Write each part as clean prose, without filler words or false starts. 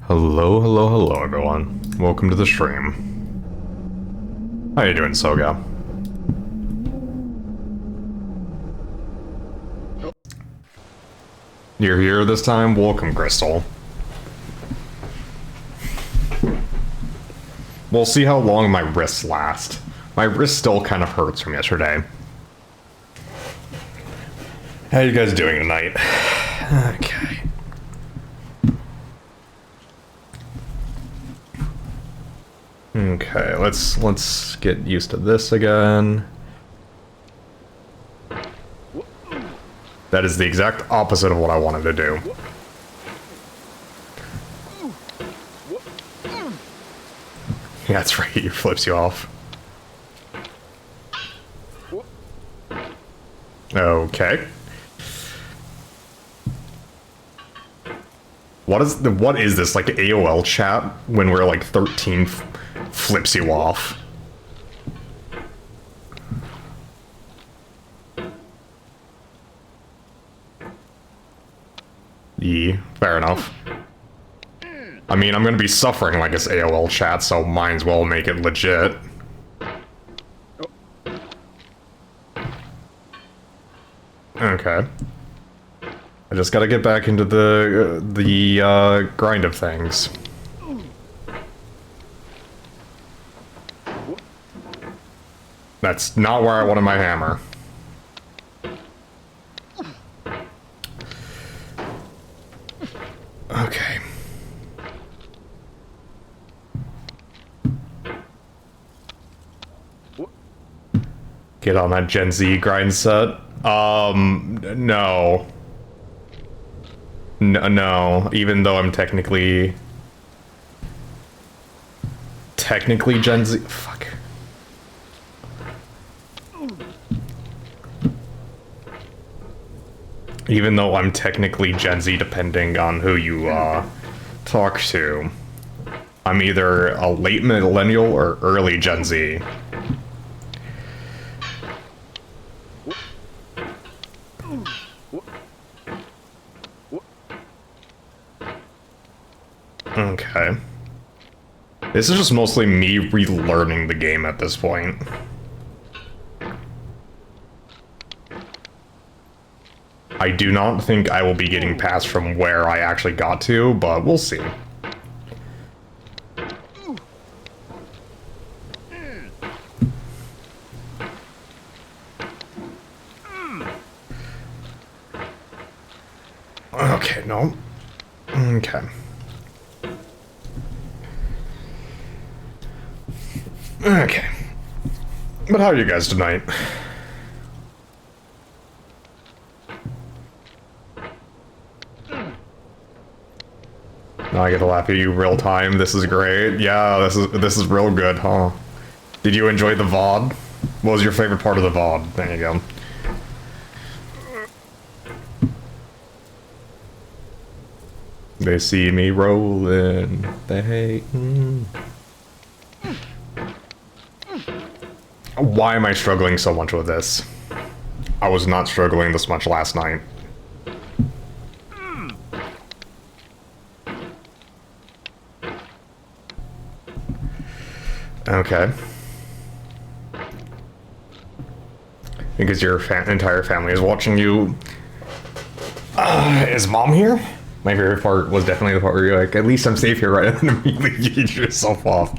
Hello everyone. Welcome to the stream. How you doing, Soga? You're here this time? Welcome, Crystal. We'll see how long my wrists last. My wrist still kind of hurts from yesterday. How you guys doing tonight? Okay. Okay, let's get used to this again. That is the exact opposite of what I wanted to do. Yeah, that's right, he flips you off. Okay. What is this, like AOL chat when we're like 13 flips you off? Yeah, fair enough. I mean, I'm gonna be suffering like it's AOL chat, so might as well make it legit. Okay. I just gotta get back into the grind of things. That's not where I wanted my hammer. Okay. Get on that Gen Z grind set. No. No, even though I'm technically Gen Z. Fuck. Even though I'm technically Gen Z, depending on who you talk to, I'm either a late millennial or early Gen Z. Okay. This is just mostly me relearning the game at this point. I do not think I will be getting past from where I actually got to, but we'll see. Okay, no. Okay. Okay. But how are you guys tonight? Now I get to laugh at you real time. This is great. Yeah, this is real good, huh? Did you enjoy the VOD? What was your favorite part of the VOD? There you go. They see me rolling. They hate. Why am I struggling so much with this? I was not struggling this much last night. Okay. Because your entire family is watching you. Is mom here? My favorite part was definitely the part where you're like, at least I'm safe here, right? And immediately you get yourself off.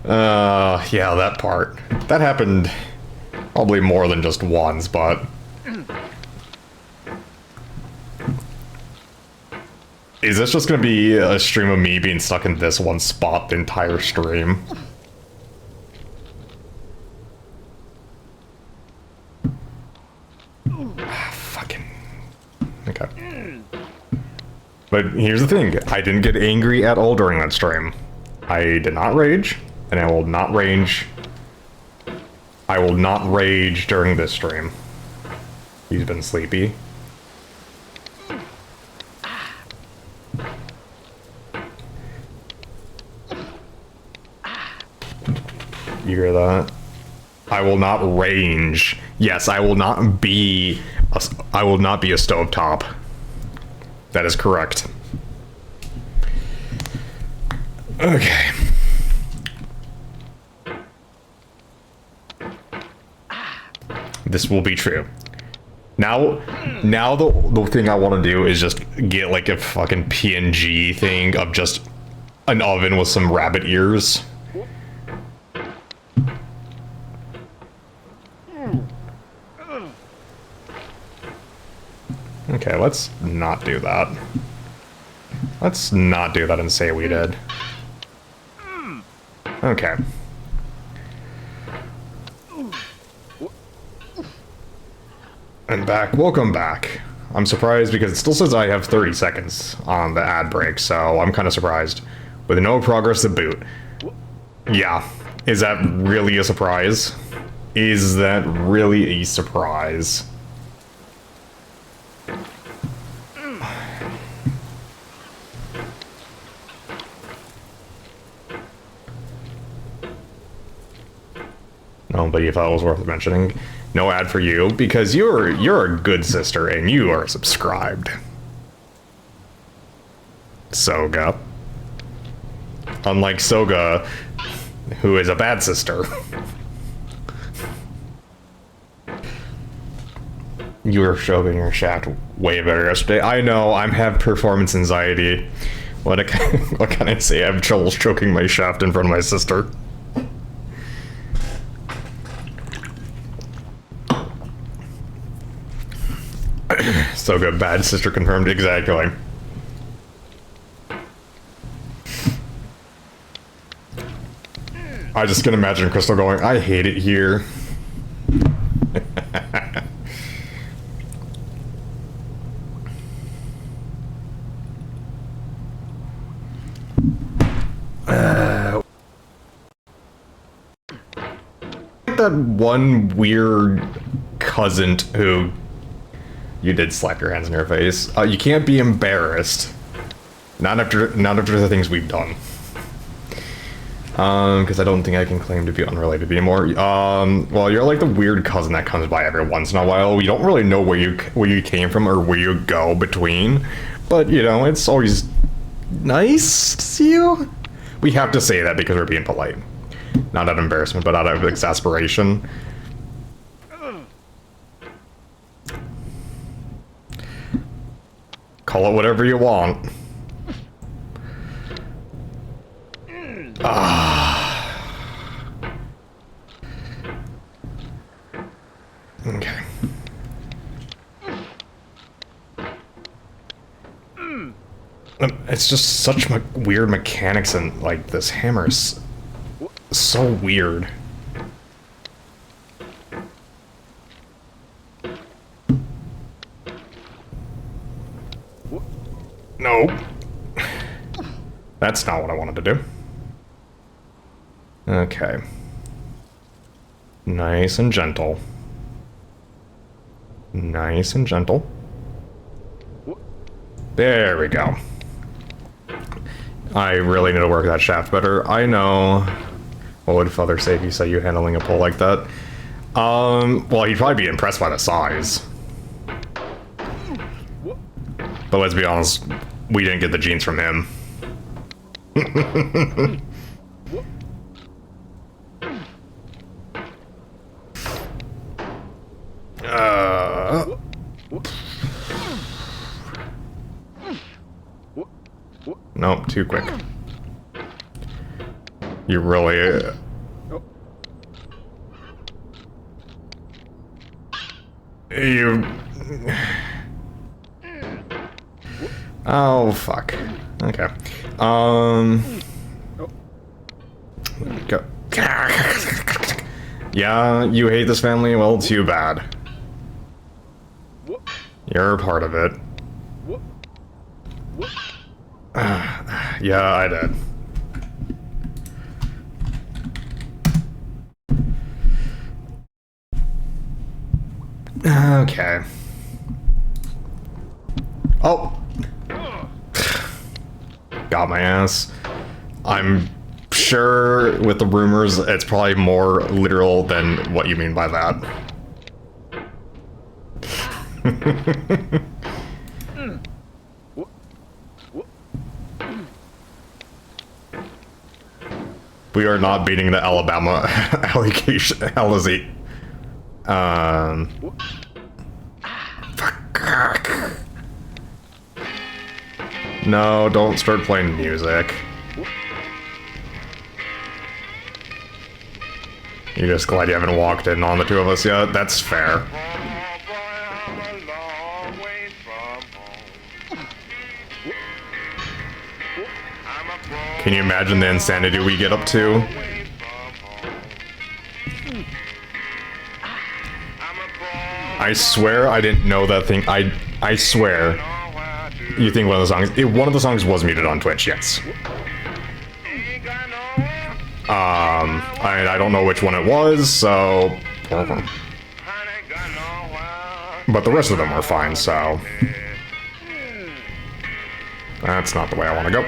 Yeah, that part. That happened probably more than just once, but... Is this just gonna be a stream of me being stuck in this one spot the entire stream? Fucking... Okay. But here's the thing, I didn't get angry at all during that stream. I did not rage, and I will not rage. I will not rage during this stream. He's been sleepy. You hear that? I will not range. Yes, I will not be a stovetop. That is correct. Okay. This will be true. Now the thing I want to do is just get like a fucking PNG thing of just an oven with some rabbit ears. Okay, let's not do that. Let's not do that and say we did. Okay. And back. Welcome back. I'm surprised because it still says I have 30 seconds on the ad break, so I'm kind of surprised. With no progress to boot. Yeah. Is that really a surprise? Is that really a surprise? Nobody thought it was worth mentioning. No ad for you because you're a good sister and you are subscribed. Soga. Unlike Soga, who is a bad sister. You were stroking your shaft way better yesterday. I know, I have performance anxiety. What can I say? I have trouble stroking my shaft in front of my sister. So good, bad sister confirmed, exactly. I just can imagine Crystal going, I hate it here. That one weird cousin who you did slap your hands in your face. You can't be embarrassed. Not after the things we've done. Because I don't think I can claim to be unrelated anymore. Well, you're like the weird cousin that comes by every once in a while. You don't really know where you came from or where you go between, but you know it's always nice to see you. We have to say that because we're being polite, not out of embarrassment, but out of exasperation. Call it whatever you want. Okay. It's just such weird mechanics and like this hammer is so weird. No. That's not what I wanted to do. Okay. Nice and gentle. Nice and gentle. There we go. I really need to work that shaft better. I know. What would Father say if he saw you handling a pole like that? Well, he'd probably be impressed by the size. But let's be honest, we didn't get the genes from him. Nope, too quick. You really... You... Oh, fuck. Okay. Go. Yeah, you hate this family? Well, too bad. You're a part of it. Yeah, I did. Okay. Oh! Got my ass. I'm sure with the rumors, it's probably more literal than what you mean by that. We are not beating the Alabama allegation. Alizé. Fuck. No, don't start playing music. You're just glad you haven't walked in on the two of us yet? That's fair. Can you imagine the insanity we get up to? I swear I didn't know that thing. I swear. You think one of the songs... one of the songs was muted on Twitch, yes. I don't know which one it was, so... But the rest of them were fine, so... That's not the way I want to go.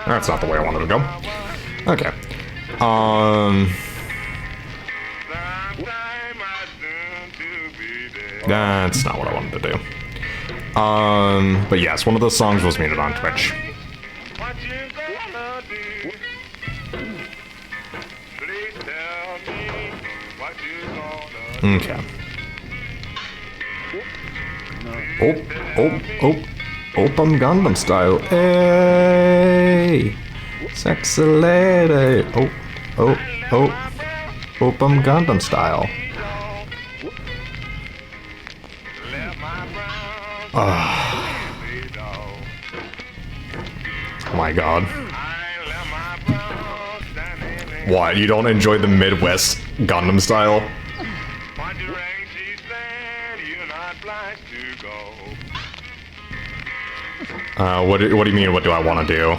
That's not the way I wanted to go. Okay. That's not what I wanted to do. But yes, one of the songs was muted on Twitch. Okay. Open Gundam style. Hey, sexy lady. Open Gundam style. Oh my god. What, you don't enjoy the Midwest Gundam style? What do you mean, what do I want to do?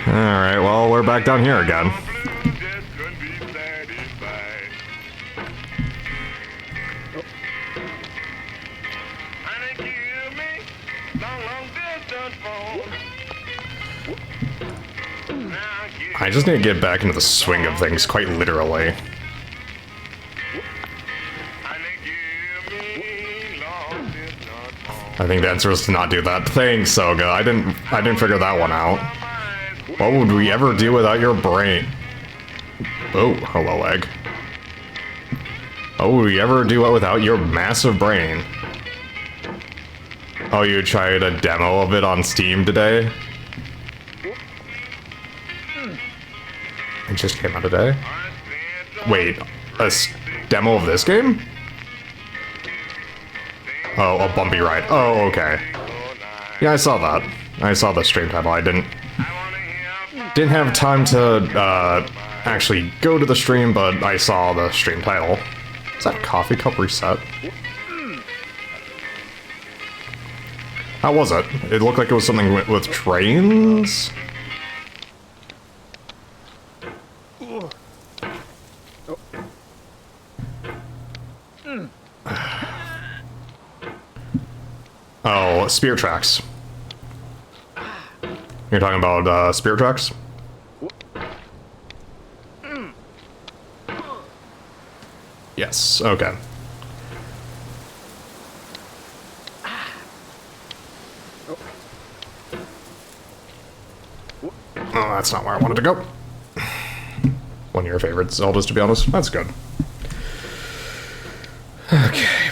Alright, well, we're back down here again. I just need to get back into the swing of things, quite literally. I think the answer is to not do that. Thanks, Soga. I didn't figure that one out. What would we ever do without your brain? Oh, hello, egg. What would we ever do without your massive brain? Oh, you tried a demo of it on Steam today? It just came out today? Wait, demo of this game? Oh, a bumpy ride. Oh, okay. Yeah, I saw that. I saw the stream title. I didn't have time to actually go to the stream, but I saw the stream title. Is that coffee cup reset? How was it? It looked like it was something with trains? Oh, Spear Tracks. You're talking about Spear Tracks? Yes, okay. Oh, that's not where I wanted to go. One of your favorite Zeldas, to be honest. That's good. Okay.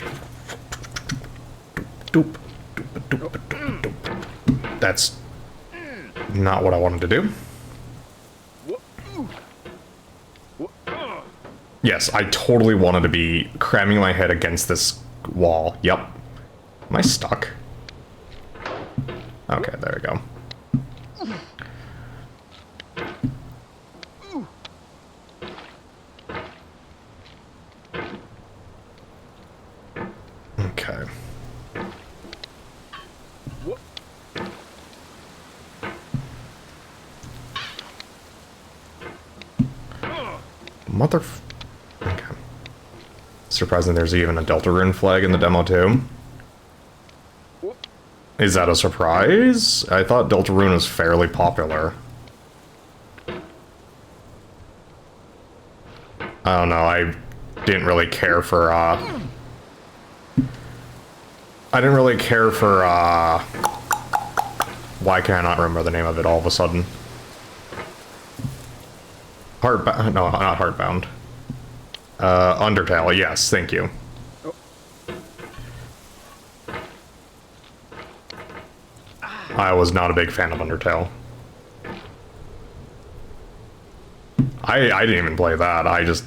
Doop. That's not what I wanted to do. Yes, I totally wanted to be cramming my head against this wall. Yep. Am I stuck? Okay, there we go. Okay. Okay. Surprising there's even a Deltarune flag in the demo too. Is that a surprise? I thought Deltarune was fairly popular. I don't know, I didn't really care for, why can I not remember the name of it all of a sudden? Heartbound, no, not Heartbound. Undertale, yes, thank you. I was not a big fan of Undertale. I didn't even play that, I just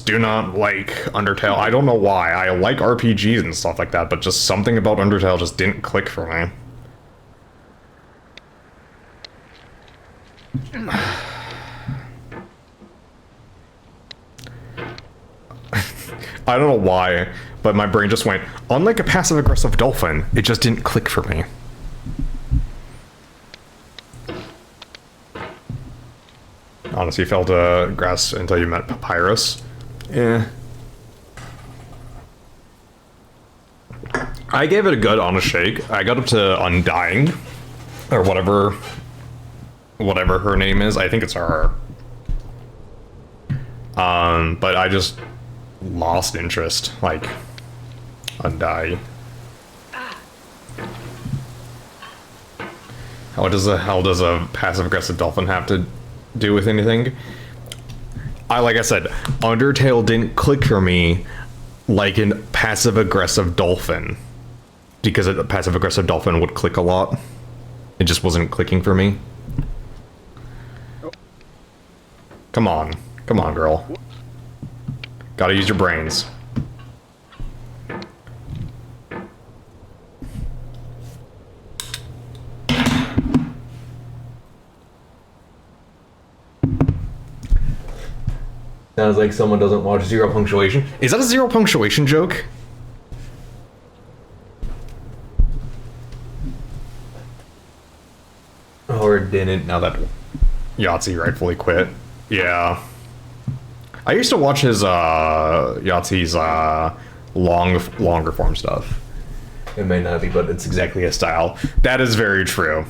do not like Undertale. I don't know why. I like RPGs and stuff like that, but just something about Undertale just didn't click for me. I don't know why, but my brain just went, unlike a passive-aggressive dolphin, it just didn't click for me. Honestly, you fell to grass until you met Papyrus. Yeah. I gave it a good honest shake. I got up to Undying, or whatever her name is. I think it's her. But I just lost interest. Like, Undying. How does a passive-aggressive dolphin have to do with anything? Like I said, Undertale didn't click for me like a passive-aggressive dolphin. Because a passive-aggressive dolphin would click a lot. It just wasn't clicking for me. Come on, girl. Gotta use your brains. Sounds like someone doesn't watch Zero Punctuation. Is that a Zero Punctuation joke? Or didn't, now that Yahtzee rightfully quit. Yeah. I used to watch his, Yahtzee's, longer form stuff. It may not be, but it's exactly his style. That is very true.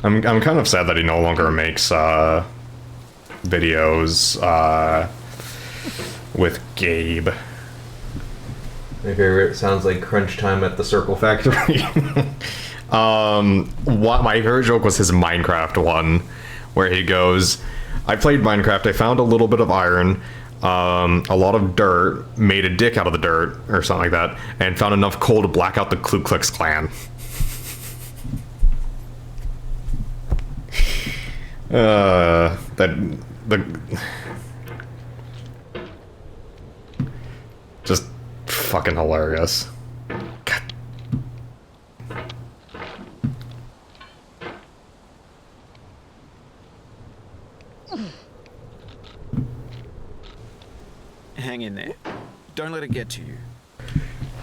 I'm kind of sad that he no longer makes videos with Gabe. My favorite sounds like crunch time at the Circle Factory. My favorite joke was his Minecraft one, where he goes, I played Minecraft, I found a little bit of iron, a lot of dirt, made a dick out of the dirt, or something like that, and found enough coal to black out the Ku Klux Klan. Just fucking hilarious. God. Hang in there. Don't let it get to you.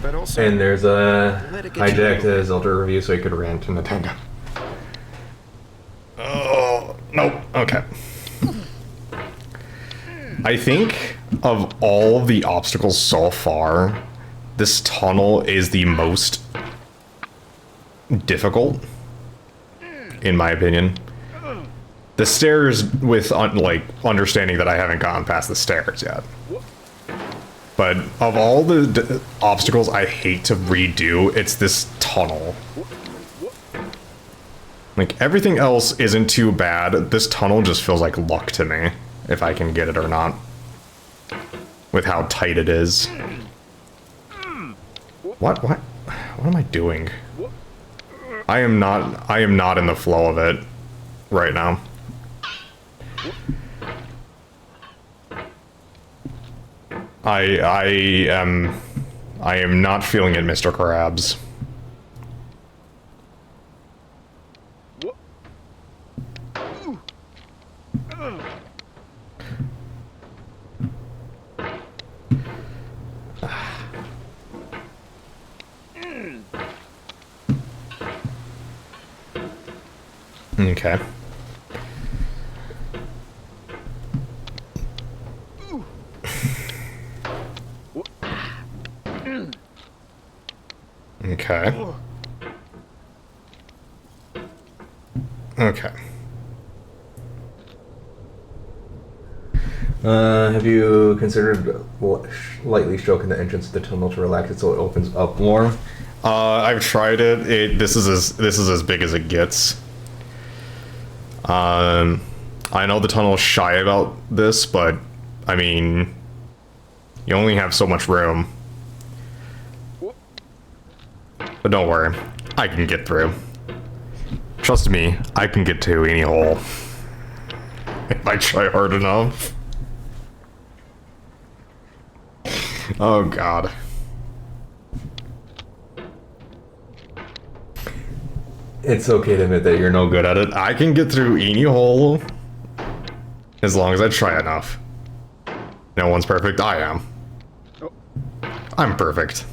But also, and there's a hijacked his Zelda review so he could rant to Nintendo. Oh, nope. Okay. I think of all the obstacles so far, this tunnel is the most difficult, in my opinion. The stairs, with understanding that I haven't gotten past the stairs yet. But of all the obstacles I hate to redo, it's this tunnel. Like, everything else isn't too bad. This tunnel just feels like luck to me, if I can get it or not. With how tight it is. What am I doing? I am not in the flow of it right now. I am not feeling it, Mr. Krabs. Okay. Okay. Okay. Have you considered lightly stroking the entrance of the tunnel to relax it so it opens up more? I've tried it. This is as big as it gets. I know the tunnel's shy about this, but I mean, you only have so much room. But don't worry, I can get through. Trust me, I can get to any hole if I try hard enough. Oh god. It's okay to admit that you're no good Good at it. I can get through any hole as long as I try enough. No one's perfect. I am. I'm perfect.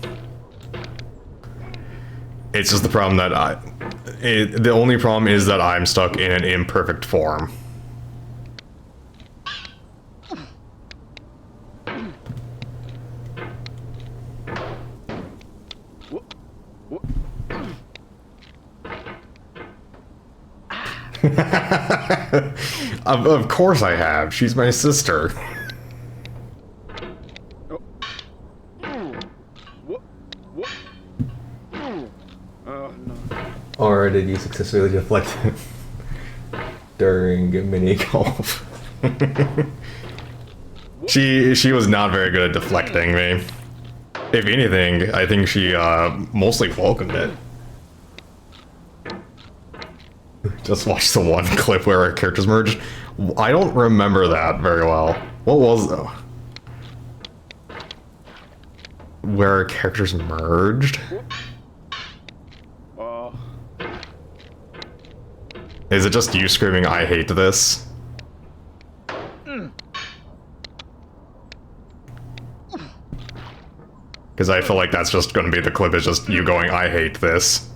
It's just the problem that the only problem is that I'm stuck in an imperfect form. Of course I have. She's my sister. Or did you successfully deflect it during mini golf? She was not very good at deflecting me. If anything, I think she mostly welcomed it. Just watch the one clip where our characters merged. I don't remember that very well. What was though? Where our characters merged? Is it just you screaming, "I hate this"? Because I feel like that's just going to be the clip, is just you going, "I hate this."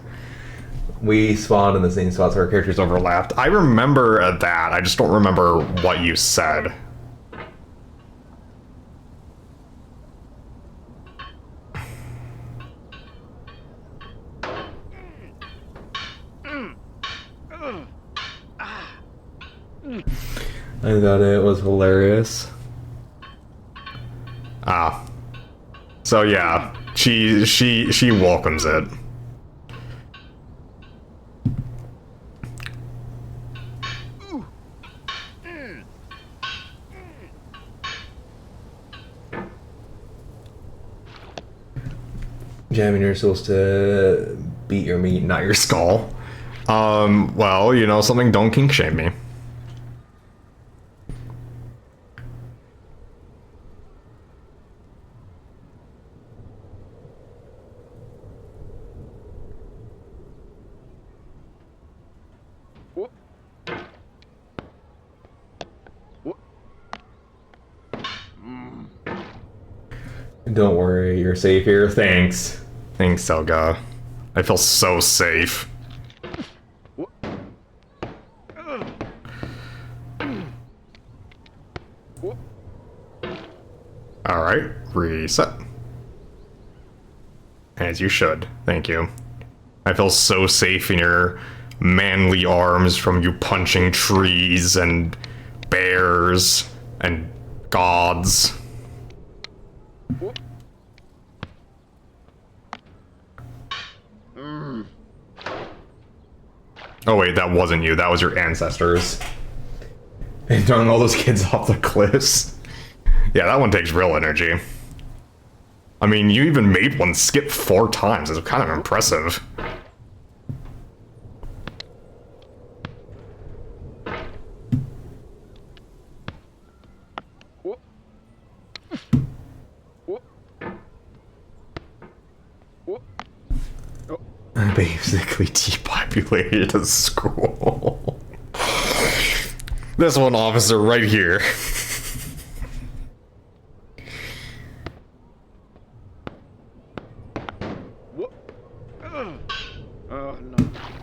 We spawned in the same spots where our characters Overlapped. I remember that. I just don't remember what you said. I thought it was hilarious. Ah. So yeah, she welcomes it. Jamming, you're supposed to beat your meat, not your skull. Well, you know something, don't kink shame me. Don't worry, you're safe here. Thanks. Thanks, Selga. I feel so safe. Alright, reset. As you should. Thank you. I feel so safe in your manly arms from you punching trees and bears and gods. Oh wait, that wasn't you. That was your ancestors. And throwing all those kids off the cliffs. Yeah, that one takes real energy. I mean, you even made one skip 4 times. It's kind of impressive. I basically depopulated a school. This one officer right here.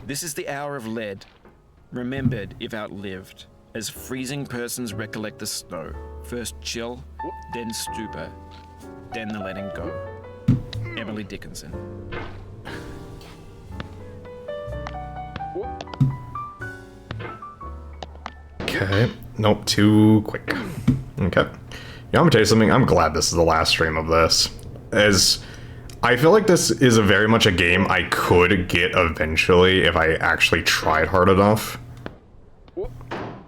This is the hour of lead, remembered if outlived, as freezing persons recollect the snow. First chill, then stupor, then the letting go. Emily Dickinson. Okay. Nope, too quick. Okay. Yeah, I'm gonna tell you something. I'm glad this is the last stream of this. As I feel like this is very much a game I could get eventually if I actually tried hard enough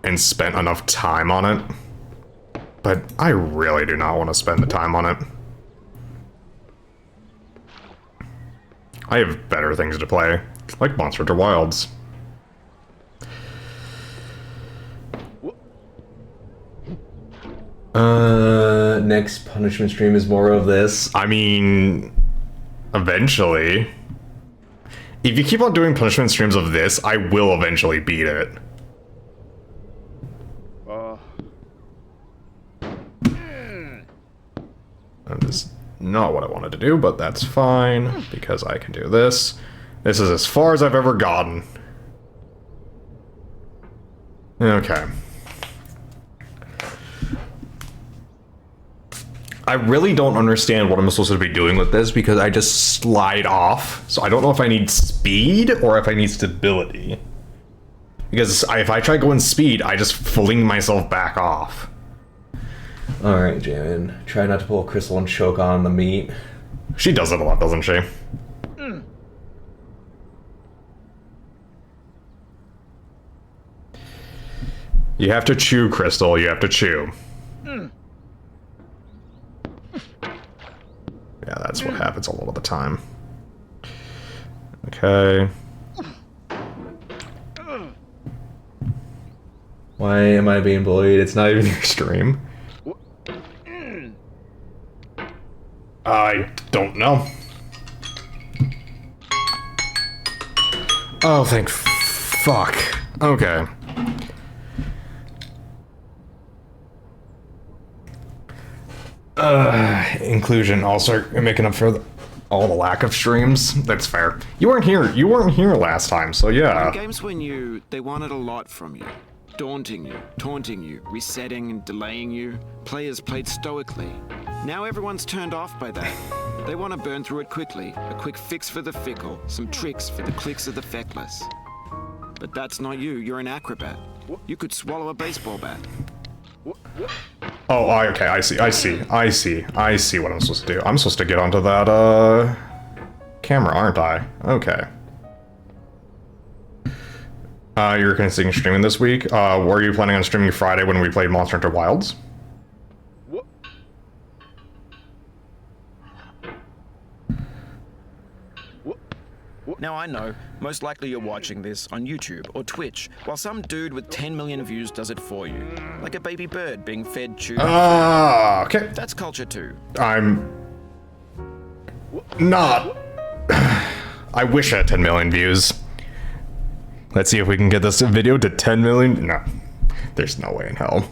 and spent enough time on it. But I really do not want to spend the time on it. I have better things to play, like Monster Hunter Wilds. Next punishment stream is more of this. I mean, eventually. If you keep on doing punishment streams of this, I will eventually beat it. That is not what I wanted to do, but that's fine, because I can do this. This is as far as I've ever gotten. Okay. I really don't understand what I'm supposed to be doing with this, because I just slide off. So I don't know if I need speed or if I need stability. Because if I try going speed, I just fling myself back off. Alright, Jamin. Try not to pull a crystal and choke on the meat. She does it a lot, doesn't she? You have to chew, Crystal. You have to chew. Yeah, that's what happens a lot of the time. Okay. Why am I being bullied? It's not even Your stream. I don't know. Oh, thank fuck. Okay. Inclusion. I'll start making up for all the lack of streams. That's fair. You weren't here. You weren't here last time, so yeah. When games were new, they wanted a lot from you. Daunting you, taunting you, resetting and delaying you. Players played stoically. Now everyone's turned off by that. They want to burn through it quickly. A quick fix for the fickle. Some tricks for the clicks of the feckless. But that's not you. You're an acrobat. You could swallow a baseball bat. Oh, okay, I see what I'm supposed to do. I'm supposed to get onto that, camera, aren't I? Okay. You're considering streaming this week? Were you planning on streaming Friday when we played Monster Hunter Wilds? Now I know, most likely you're watching this on YouTube or Twitch, while some dude with 10 million views does it for you. Like a baby bird being fed tube. Okay. That's culture too. I'm not. I wish I had 10 million views. Let's see if we can get this video to 10 million. No, there's no way in hell.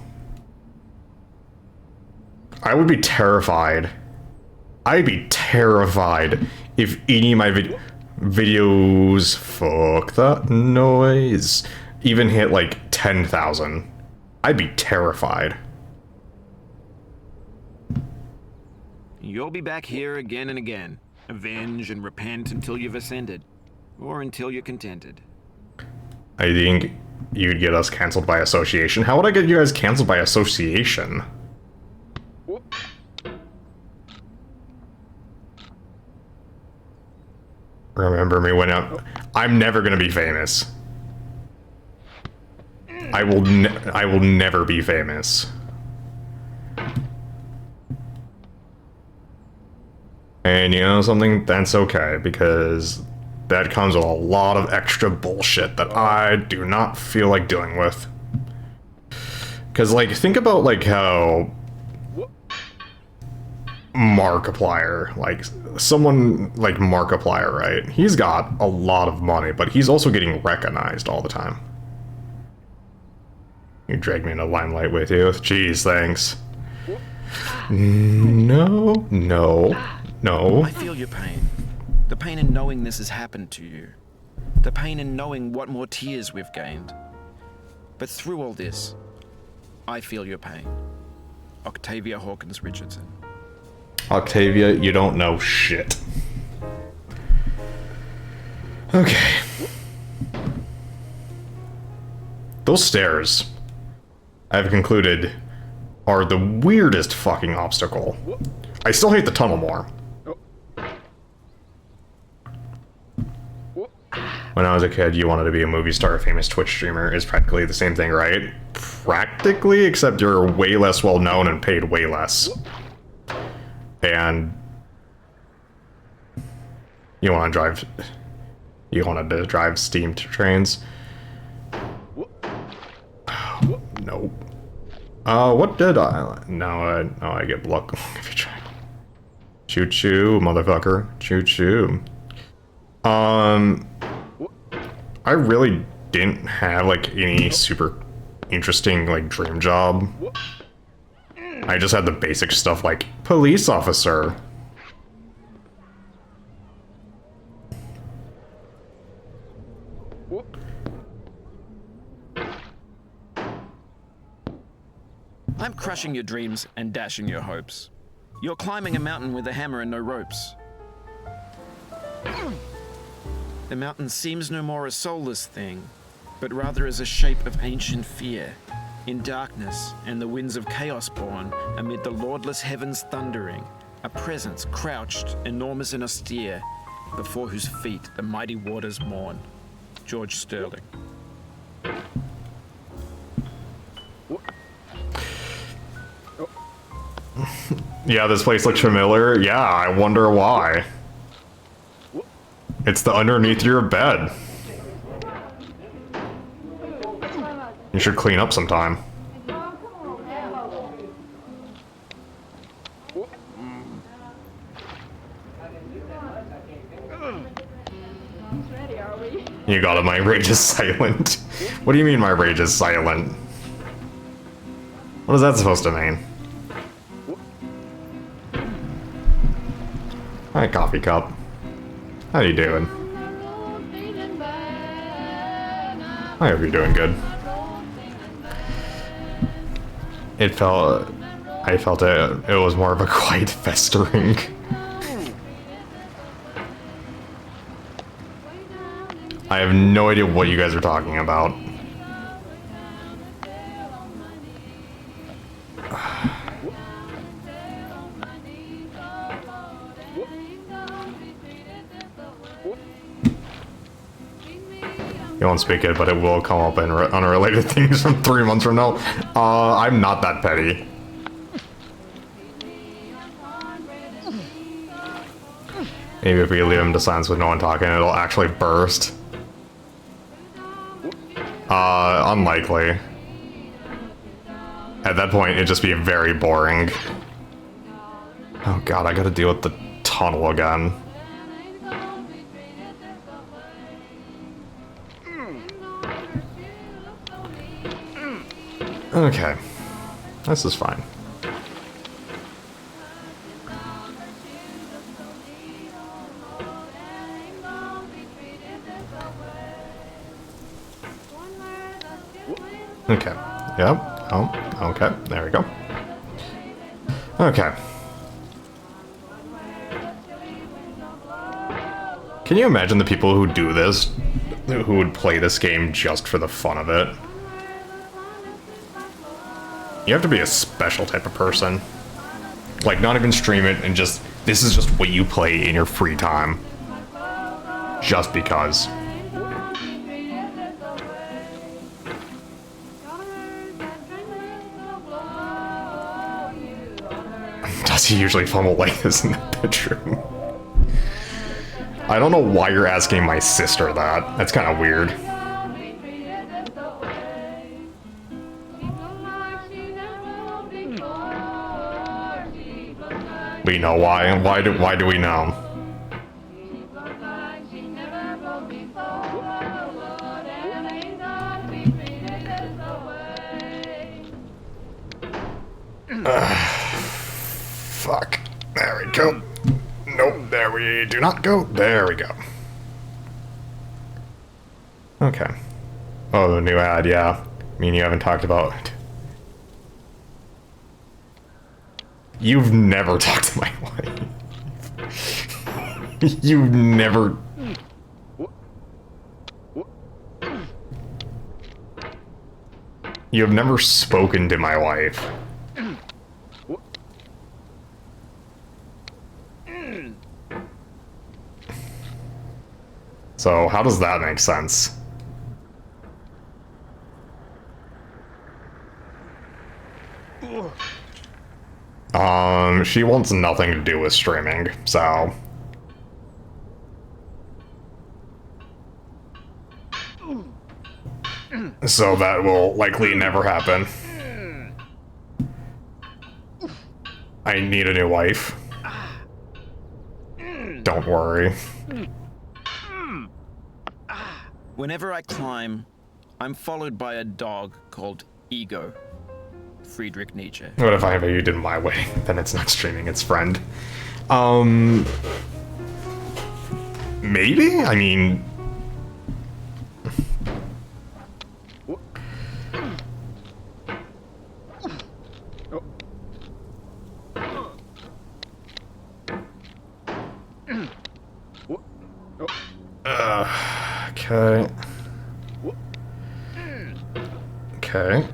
I would be terrified. I'd be terrified if any of my videos, fuck that noise, even hit like 10,000. I'd be terrified. You'll be back here again and again. Avenge and repent until you've ascended. Or until you're contented. I think you'd get us canceled by association. How would I get you guys canceled by association? Remember me when I'm never gonna be famous. I will never be famous. And you know something? That's okay, because that comes with a lot of extra bullshit that I do not feel like dealing with. Because, like, think about, like, how Markiplier, like, someone like Markiplier, right? He's got a lot of money, but he's also getting recognized all the time. You drag me into limelight with you. Jeez, thanks. No, no, no. I feel your pain. The pain in knowing this has happened to you. The pain in knowing what more tears we've gained. But through all this, I feel your pain. Octavia Hawkins Richardson. Octavia, you don't know shit. Okay. Those stairs. I've concluded are the weirdest fucking obstacle. I still hate the tunnel more. When I was a kid, you wanted to be a movie star, a famous Twitch streamer. Is practically the same thing, right? Practically, except you're way less well known and paid way less. And you want to drive. You wanted to drive steam trains. Nope. What did I? No, I get luck if you try. Choo choo, motherfucker. Choo choo. I really didn't have like any super interesting like dream job. I just had the basic stuff like police officer. I'm crushing your dreams and dashing your hopes. You're climbing a mountain with a hammer and no ropes. The mountain seems no more a soulless thing, but rather as a shape of ancient fear, in darkness and the winds of chaos born, amid the lordless heavens thundering, a presence crouched, enormous and austere, before whose feet the mighty waters mourn. George Sterling. Yeah, this place looks familiar. Yeah, I wonder why. It's the underneath your bed. You should clean up sometime. You got it, my rage is silent. What do you mean my rage is silent? What is that supposed to mean? Hi, coffee cup. How you doing? I hope you're doing good. I felt it was more of a quiet festering. I have no idea what you guys are talking about. You won't speak it, but it will come up in unrelated things from 3 months from now. I'm not that petty. Maybe if we leave him to silence with no one talking, it'll actually burst. Unlikely. At that point, it'd just be very boring. Oh god, I gotta deal with the tunnel again. Okay. This is fine. Okay. Yep. Oh, okay. There we go. Okay. Can you imagine the people who do this, who would play this game just for the fun of it? You have to be a special type of person. Like, not even stream it and just, this is just what you play in your free time. Just because. Does he usually fumble like this in the bedroom? I don't know why you're asking my sister that. That's kind of weird. We know why. Why do we know? Fuck. There we go. Nope, there we do not go. There we go. Okay. Oh, the new ad, yeah. I mean, you haven't talked about it. You've never talked to my wife. You've never... You have never spoken to my wife. So, how does that make sense? She wants nothing to do with streaming, so... So that will likely never happen. I need a new wife. Don't worry. Whenever I climb, I'm followed by a dog called Ego. Friedrich Nietzsche. What if I have you did it my way? Then it's not streaming, it's friend. Maybe? I mean... Okay. Okay.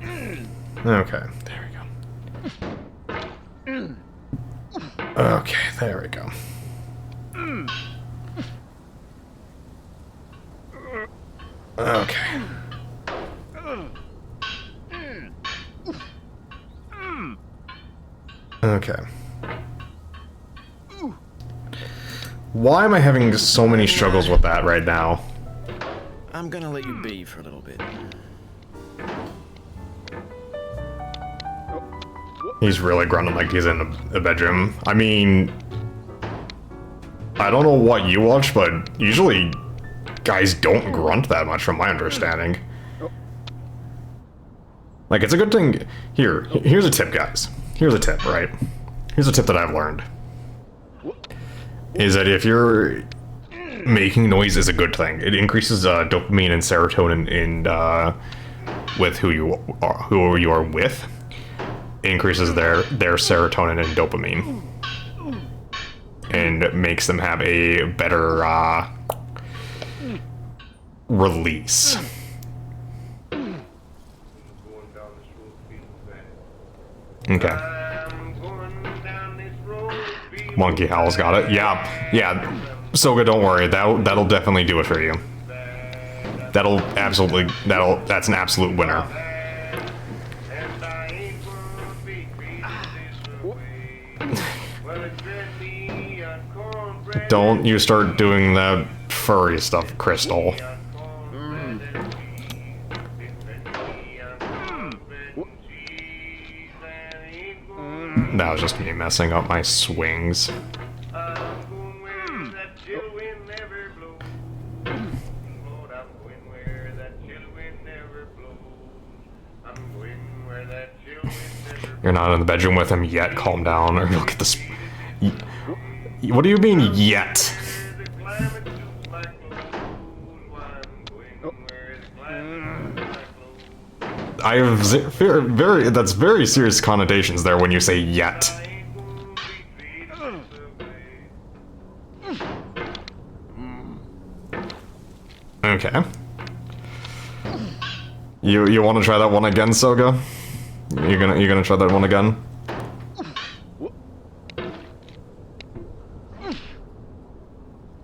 Okay, there we go. Okay, there we go. Okay. Okay. Why am I having so many struggles with that right now? I'm gonna let you be for a little bit. He's really grunting like he's in a bedroom. I mean, I don't know what you watch, but usually guys don't grunt that much from my understanding. Like, it's a good thing. Here's a tip, guys. Here's a tip, right? Here's a tip that I've learned. Is that if you're making noise is a good thing. It increases dopamine and serotonin in with who you are with. It increases their serotonin and dopamine, and makes them have a better release. Okay. Monkey Howl's got it. Yeah. Soga, don't worry. That'll definitely do it for you. That's an absolute winner. Don't you start doing that furry stuff, Crystal. That was just me messing up my swings. You're not in the bedroom with him yet. Calm down, or you'll get this. What do you mean yet? I have that's very serious connotations there when you say yet. Okay. You want to try that one again, Soga? You're gonna try that one again?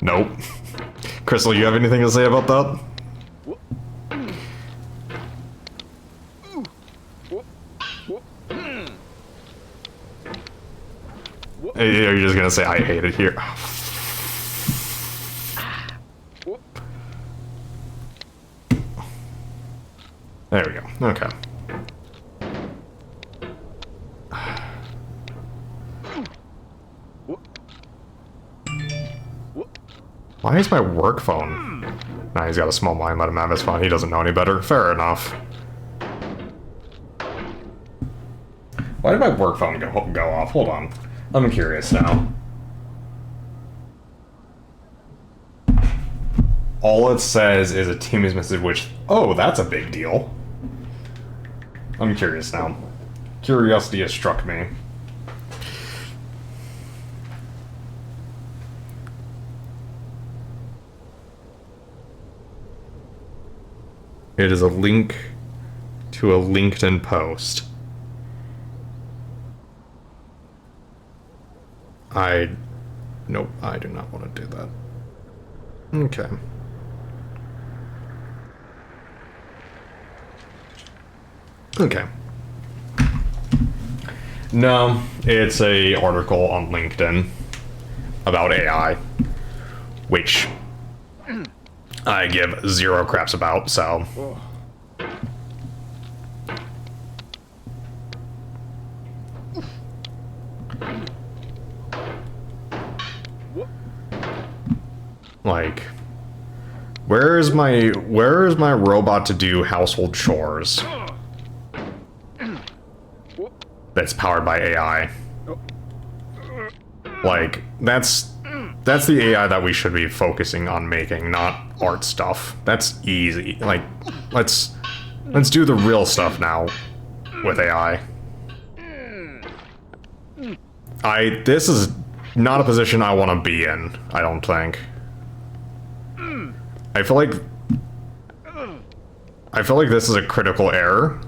Nope. Crystal, you have anything to say about that? Are you just gonna say I hate it here? There we go. Okay. Why is my work phone? Nah, he's got a small mind, let him have his phone. He doesn't know any better. Fair enough. Why did my work phone go off? Hold on. I'm curious now. All it says is a team's message, which... Oh, that's a big deal. I'm curious now. Curiosity has struck me. It is a link to a LinkedIn post. Nope, I do not want to do that. Okay. Okay. No, it's a article on LinkedIn about AI, which I give zero craps about, so. Like, where is my robot to do household chores? That's powered by AI. Like, that's the AI that we should be focusing on making, not art stuff. That's easy. Like, let's do the real stuff now with AI. This is not a position I want to be in, I don't think. I feel like this is a critical error.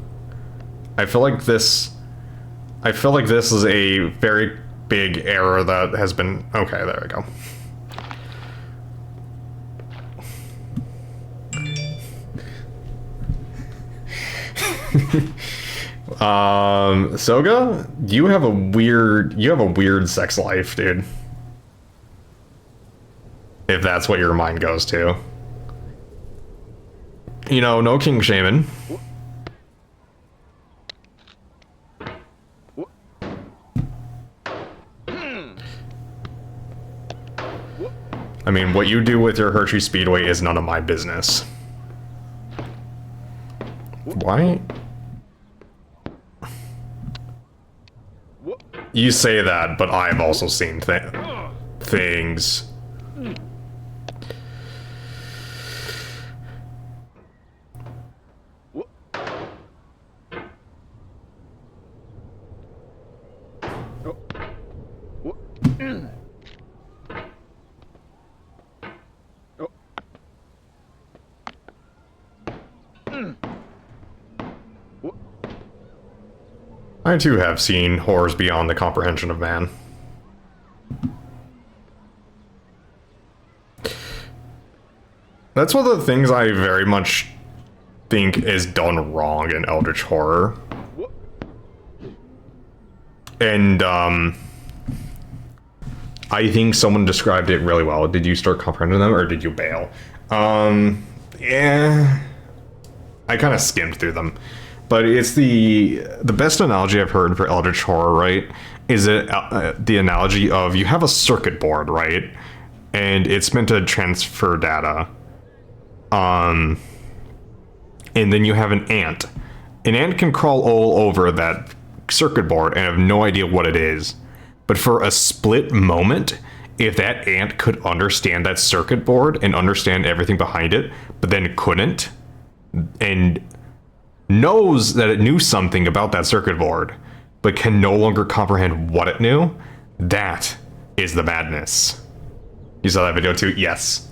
I feel like this is a very big error that has been... Okay, there we go. Soga, you have a weird sex life, dude. If that's what your mind goes to. You know, no king shaman. I mean, what you do with your Hershey Speedway is none of my business. Why? You say that, but I've also seen things. I too have seen horrors beyond the comprehension of man. That's one of the things I very much think is done wrong in Eldritch Horror. And, I think someone described it really well. Did you start comprehending them, or did you bail? Yeah. I kind of skimmed through them. But it's the best analogy I've heard for Eldritch Horror, right? Is it the analogy of you have a circuit board, right? And it's meant to transfer data. And then you have an ant. An ant can crawl all over that circuit board and have no idea what it is. But for a split moment, if that ant could understand that circuit board and understand everything behind it, but then couldn't, and knows that it knew something about that circuit board, but can no longer comprehend what it knew, that is the madness. You saw that video too? Yes.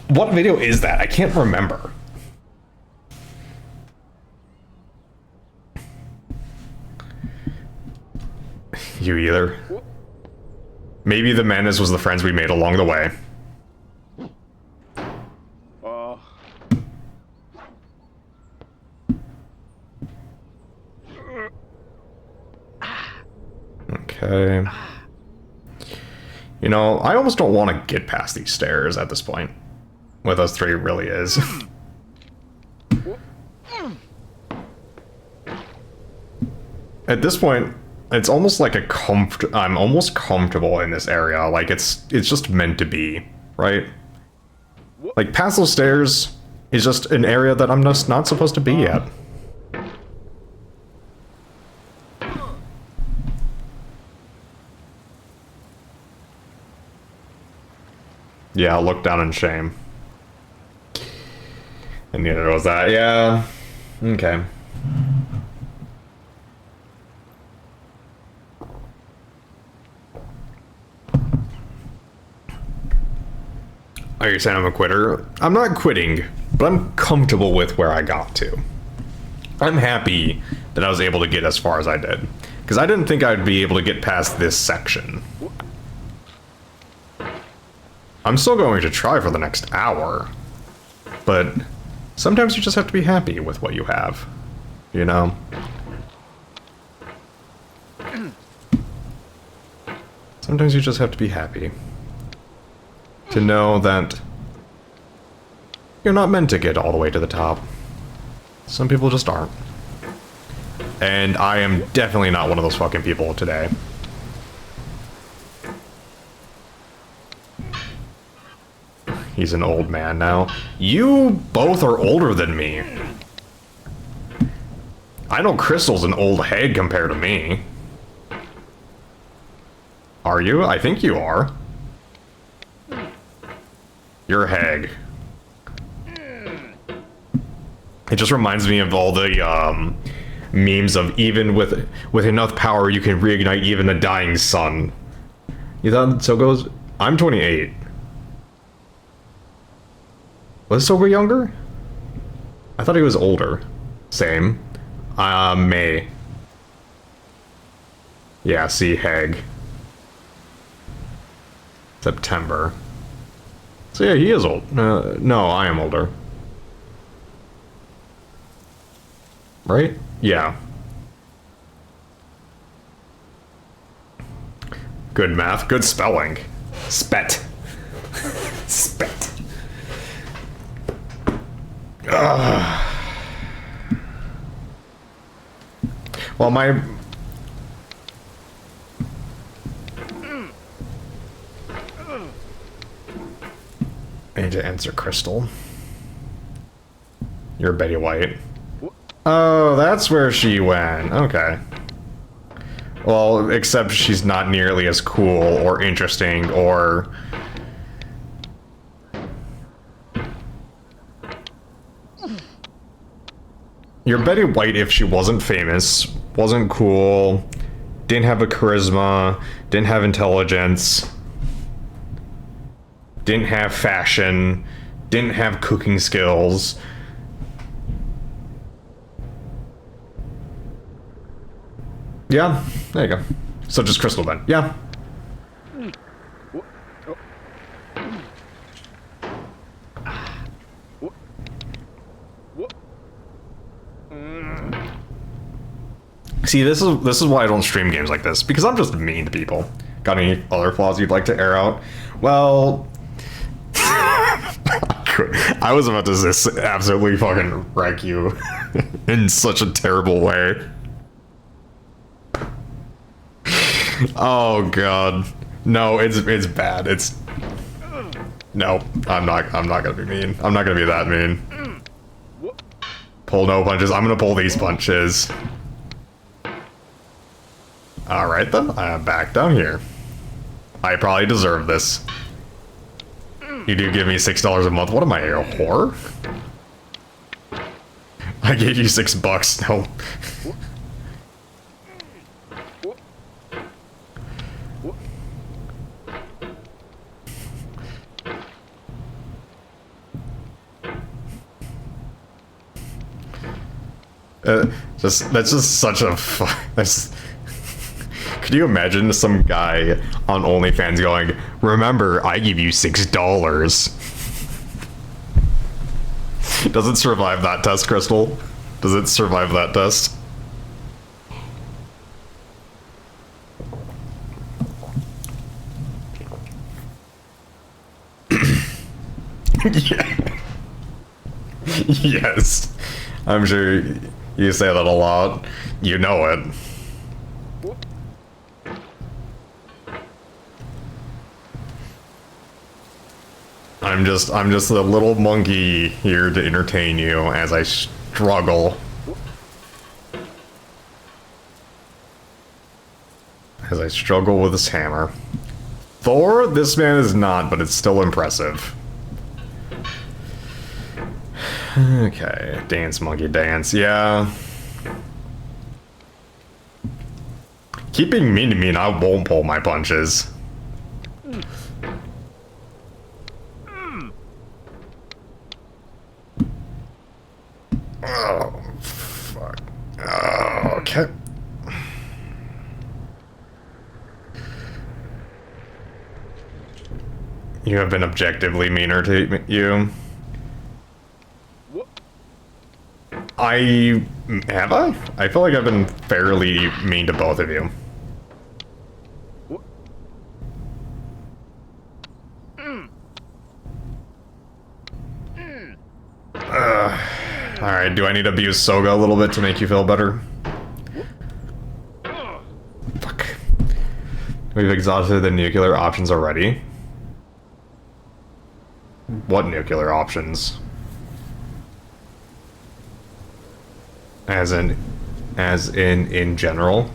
What video is that? I can't remember. You either. Maybe the madness was the friends we made along the way. Okay. You know, I almost don't want to get past these stairs at this point. With us three, it really is. At this point, it's almost like I'm almost comfortable in this area. Like, it's just meant to be, right? Like, past those stairs is just an area that I'm just not supposed to be at. Yeah, I'll look down in shame. And neither was that. Yeah. Okay. Are you saying I'm a quitter? I'm not quitting, but I'm comfortable with where I got to. I'm happy that I was able to get as far as I did. Because I didn't think I'd be able to get past this section. I'm still going to try for the next hour. But sometimes you just have to be happy with what you have. You know? Sometimes you just have to be happy. To know that you're not meant to get all the way to the top. Some people just aren't. And I am definitely not one of those fucking people today. He's an old man now. You both are older than me. I know Crystal's an old hag compared to me. Are you? I think you are. You're a hag. It just reminds me of all the memes of even with enough power you can reignite even a dying sun. You thought Sogo's? I'm 28. Was Sogo younger? I thought he was older. Same. May. Yeah, see, hag. September. So yeah, he is old. No, I am older. Right? Yeah. Good math, good spelling. Spet. Spet. Well, my... I need to answer Crystal. You're Betty White. Oh, that's where she went. Okay. Well, except she's not nearly as cool or interesting or... You're Betty White if she wasn't famous, wasn't cool, didn't have a charisma, didn't have intelligence, didn't have fashion, didn't have cooking skills. Yeah, there you go. So just Crystal then. Yeah. See, this is why I don't stream games like this, because I'm just mean to people. Got any other flaws you'd like to air out? Well, I was about to just absolutely fucking wreck you in such a terrible way. Oh god. No, it's bad. It's no, I'm not gonna be mean. I'm not gonna be that mean. Pull no punches. I'm gonna pull these punches. Alright then, I'm back down here. I probably deserve this. You do give me $6 a month. What am I, a whore? I gave you $6. No. That's just such a that's. Could you imagine some guy on OnlyFans going, "Remember, I give you $6." Does it survive that test, Crystal? Does it survive that test? Yeah. Yes. I'm sure you say that a lot. You know it. I'm just a little monkey here to entertain you as I struggle. As I struggle with this hammer. Thor, this man is not, but it's still impressive. Okay, dance monkey dance, yeah. Keep being mean to me and I won't pull my punches. Oh, fuck. Okay. You have been objectively meaner to you. Have I? I feel like I've been fairly mean to both of you. Alright, do I need to abuse Soga a little bit to make you feel better? Fuck. We've exhausted the nuclear options already. What nuclear options? As in general?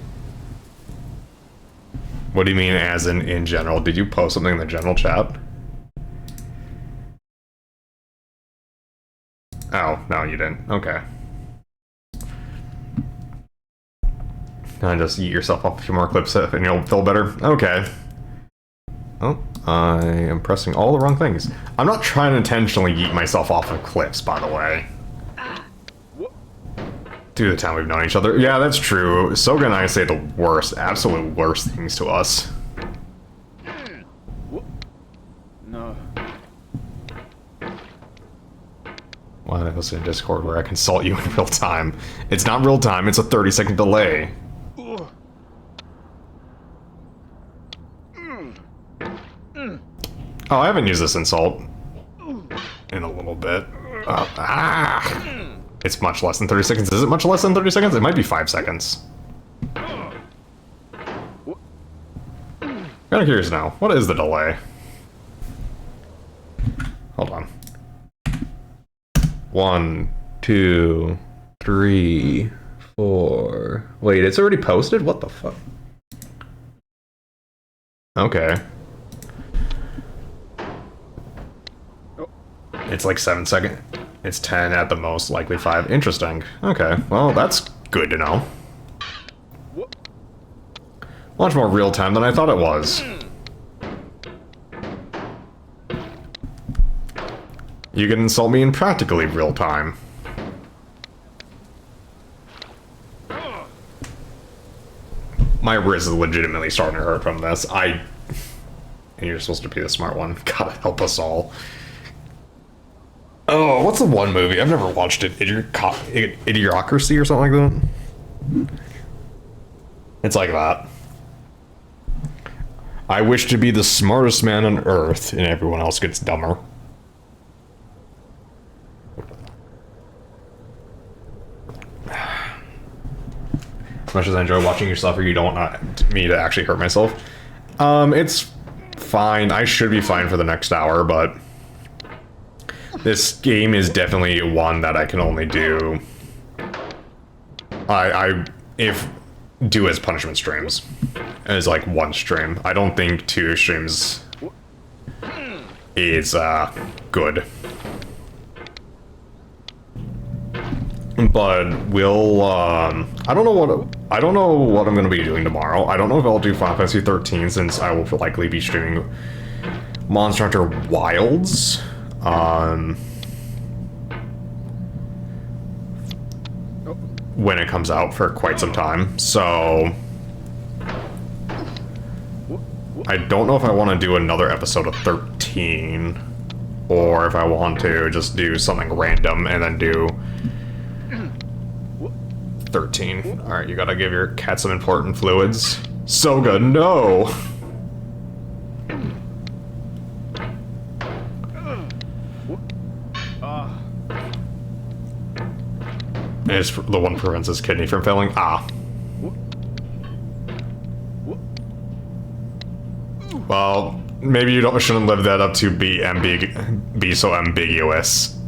What do you mean as in general? Did you post something in the general chat? Oh, no, you didn't. Okay. Just eat yourself off a few more clips and you'll feel better? Okay. Oh, I am pressing all the wrong things. I'm not trying to intentionally eat myself off of cliffs, by the way. Due to the time we've known each other. Yeah, that's true. Soga and I say the worst, absolute worst things to us. No. Why did I listen to Discord where I consult you in real time? It's not real time, it's a 30-second delay. Oh, I haven't used this insult in a little bit. It's much less than 30 seconds. Is it much less than 30 seconds? It might be 5 seconds. Kinda curious now. What is the delay? Hold on. 1, 2, 3, 4. Wait, it's already posted? What the fuck? Okay. It's like 7 seconds. It's 10 at the most, likely 5. Interesting. Okay, well, that's good to know. Much more real time than I thought it was. You can insult me in practically real time. My wrist is legitimately starting to hurt from this. And you're supposed to be the smart one. God help us all. Oh, what's the one movie? I've never watched it. Idiocracy or something like that? It's like that. I wish to be the smartest man on Earth, and everyone else gets dumber. As much as I enjoy watching you suffer, you don't want me to actually hurt myself. It's fine. I should be fine for the next hour, but this game is definitely one that I can only do. If do as punishment streams as like one stream. I don't think 2 streams is good. But we'll I don't know what I'm gonna be doing tomorrow. I don't know if I'll do Final Fantasy 13 since I will likely be streaming Monster Hunter Wilds. When it comes out for quite some time, so I don't know if I want to do another episode of 13 or if I want to just do something random and then do 13. Alright, you gotta give your cat some important fluids. Soga, no! It's the one prevents his kidney from failing. Ah. Well, maybe you shouldn't live that up to be so ambiguous.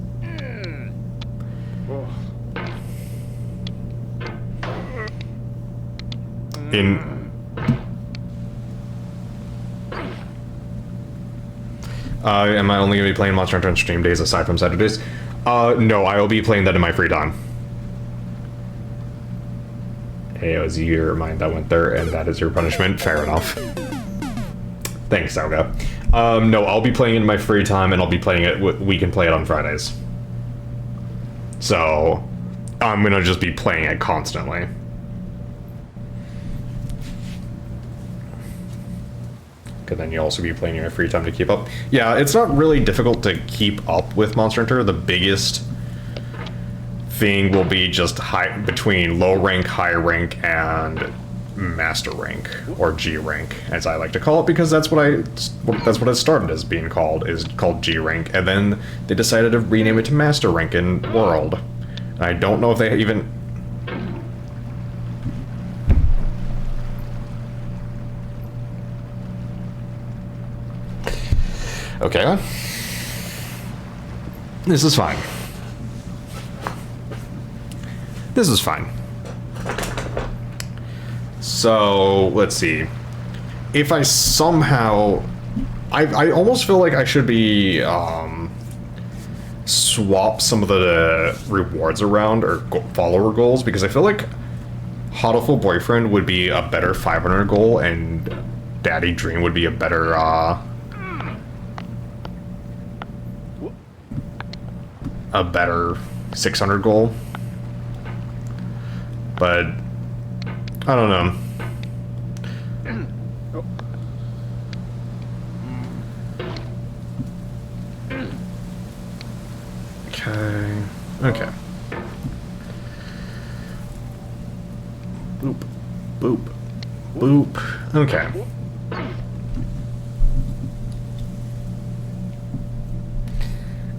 Am I only gonna be playing Monster Hunter on stream days aside from Saturdays? No, I will be playing that in my free time. Hey, it was your mind that went there, and that is your punishment. Fair enough. Thanks, Soga. No, I'll be playing it in my free time, and I'll be playing it. We can play it on Fridays. So, I'm gonna just be playing it constantly. Could then you also be playing in your free time to keep up. Yeah, it's not really difficult to keep up with Monster Hunter. The biggest thing will be just between low rank, high rank, and master rank, or G rank, as I like to call it, because that's what it started as being called, is called G rank, and then they decided to rename it to master rank in World. I don't know if they even... Okay. This is fine. This is fine. So, let's see. If I somehow... I almost feel like I should be, swap some of the rewards around, or follower goals, because I feel like Hodiful Boyfriend would be a better 500 goal, and Daddy Dream would be a better, a better 600 goal. But I don't know. Okay. Okay. Boop. Boop. Boop. Okay.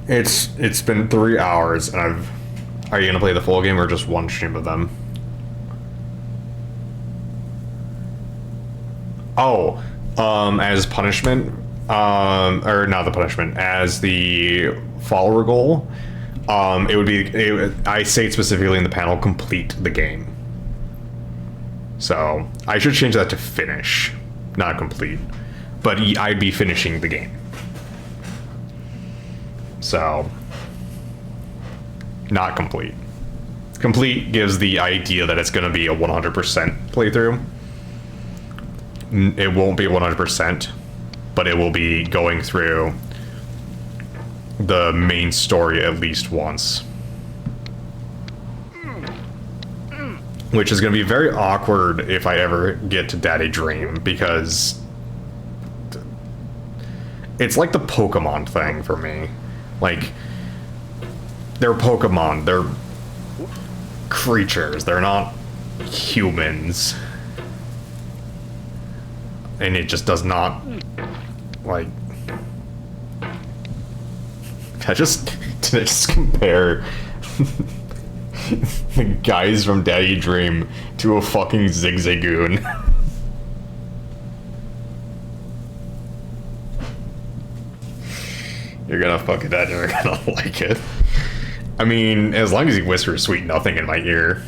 It's been 3 hours, and Are you gonna play the full game or just one stream of them? Oh, as punishment, or not the punishment, as the follower goal, it would be, I say it specifically in the panel, complete the game. So, I should change that to finish, not complete. But I'd be finishing the game. So, not complete. Complete gives the idea that it's going to be a 100% playthrough. It won't be 100%, but it will be going through the main story at least once. Which is going to be very awkward if I ever get to Daddy Dream, because it's like the Pokemon thing for me. Like, they're Pokemon, they're creatures, they're not humans. And it just does not, like... Did I just compare the guys from Daddy Dream to a fucking Zigzagoon? You're gonna fucking that, you're gonna like it. I mean, as long as he whispers sweet nothing in my ear.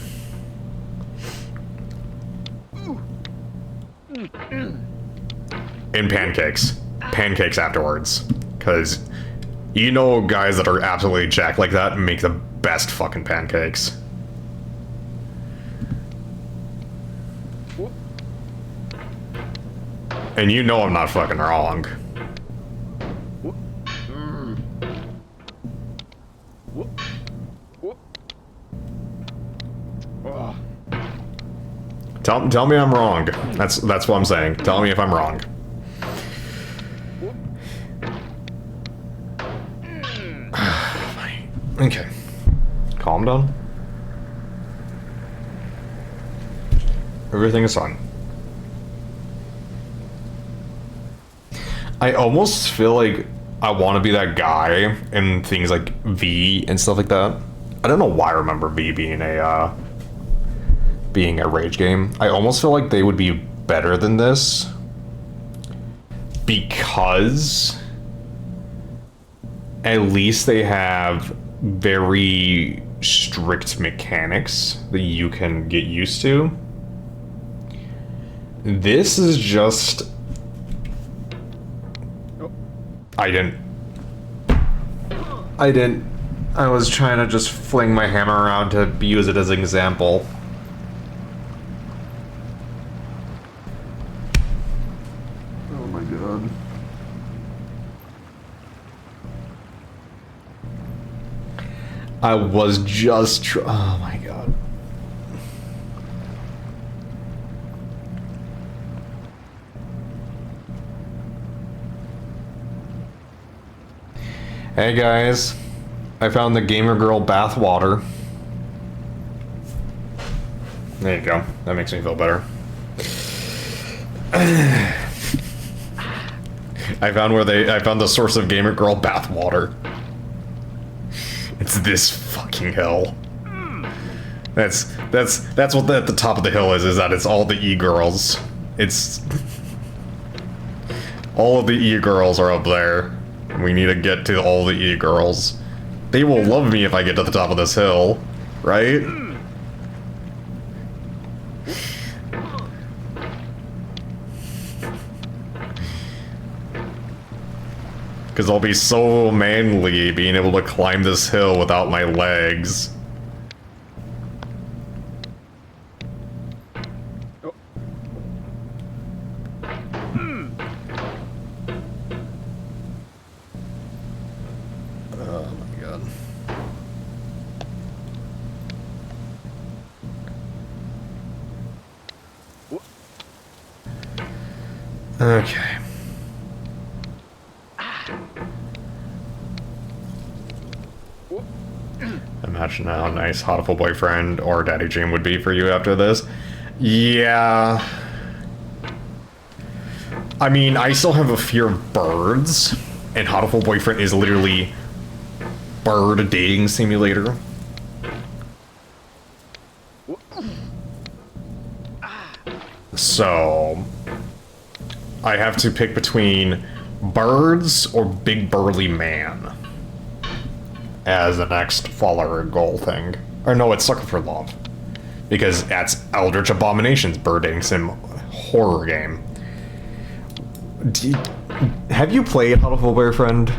And pancakes. Pancakes afterwards. Because you know guys that are absolutely jacked like that make the best fucking pancakes. And you know I'm not fucking wrong. Tell me I'm wrong. That's what I'm saying. Tell me if I'm wrong. Okay. Calm down. Everything is fine. I almost feel like I want to be that guy in things like V and stuff like that. I don't know why I remember V being a rage game. I almost feel like they would be better than this because at least they have very strict mechanics that you can get used to. This is just... I was trying to just fling my hammer around to use it as an example. Oh my god. I was just oh my god. Hey guys, I found the Gamer Girl bath water. There you go. That makes me feel better. I found the source of Gamer Girl bath water. It's this fucking hill. That's what at the top of the hill is that it's all the e-girls. It's all of the e-girls are up there. We need to get to all the e-girls. They will love me if I get to the top of this hill, right? Because I'll be so manly being able to climb this hill without my legs. Oh my god. Okay. Imagine how nice Hotiful Boyfriend or Daddy Dream would be for you after this. Yeah. I mean, I still have a fear of birds, and Hotiful Boyfriend is literally bird dating simulator. So, I have to pick between birds or Big Burly Man as the next follower goal thing. Or no, it's Sucker for Love. Because that's Eldritch Abomination's bird dating sim horror game. Have you played Hotiful Boyfriend?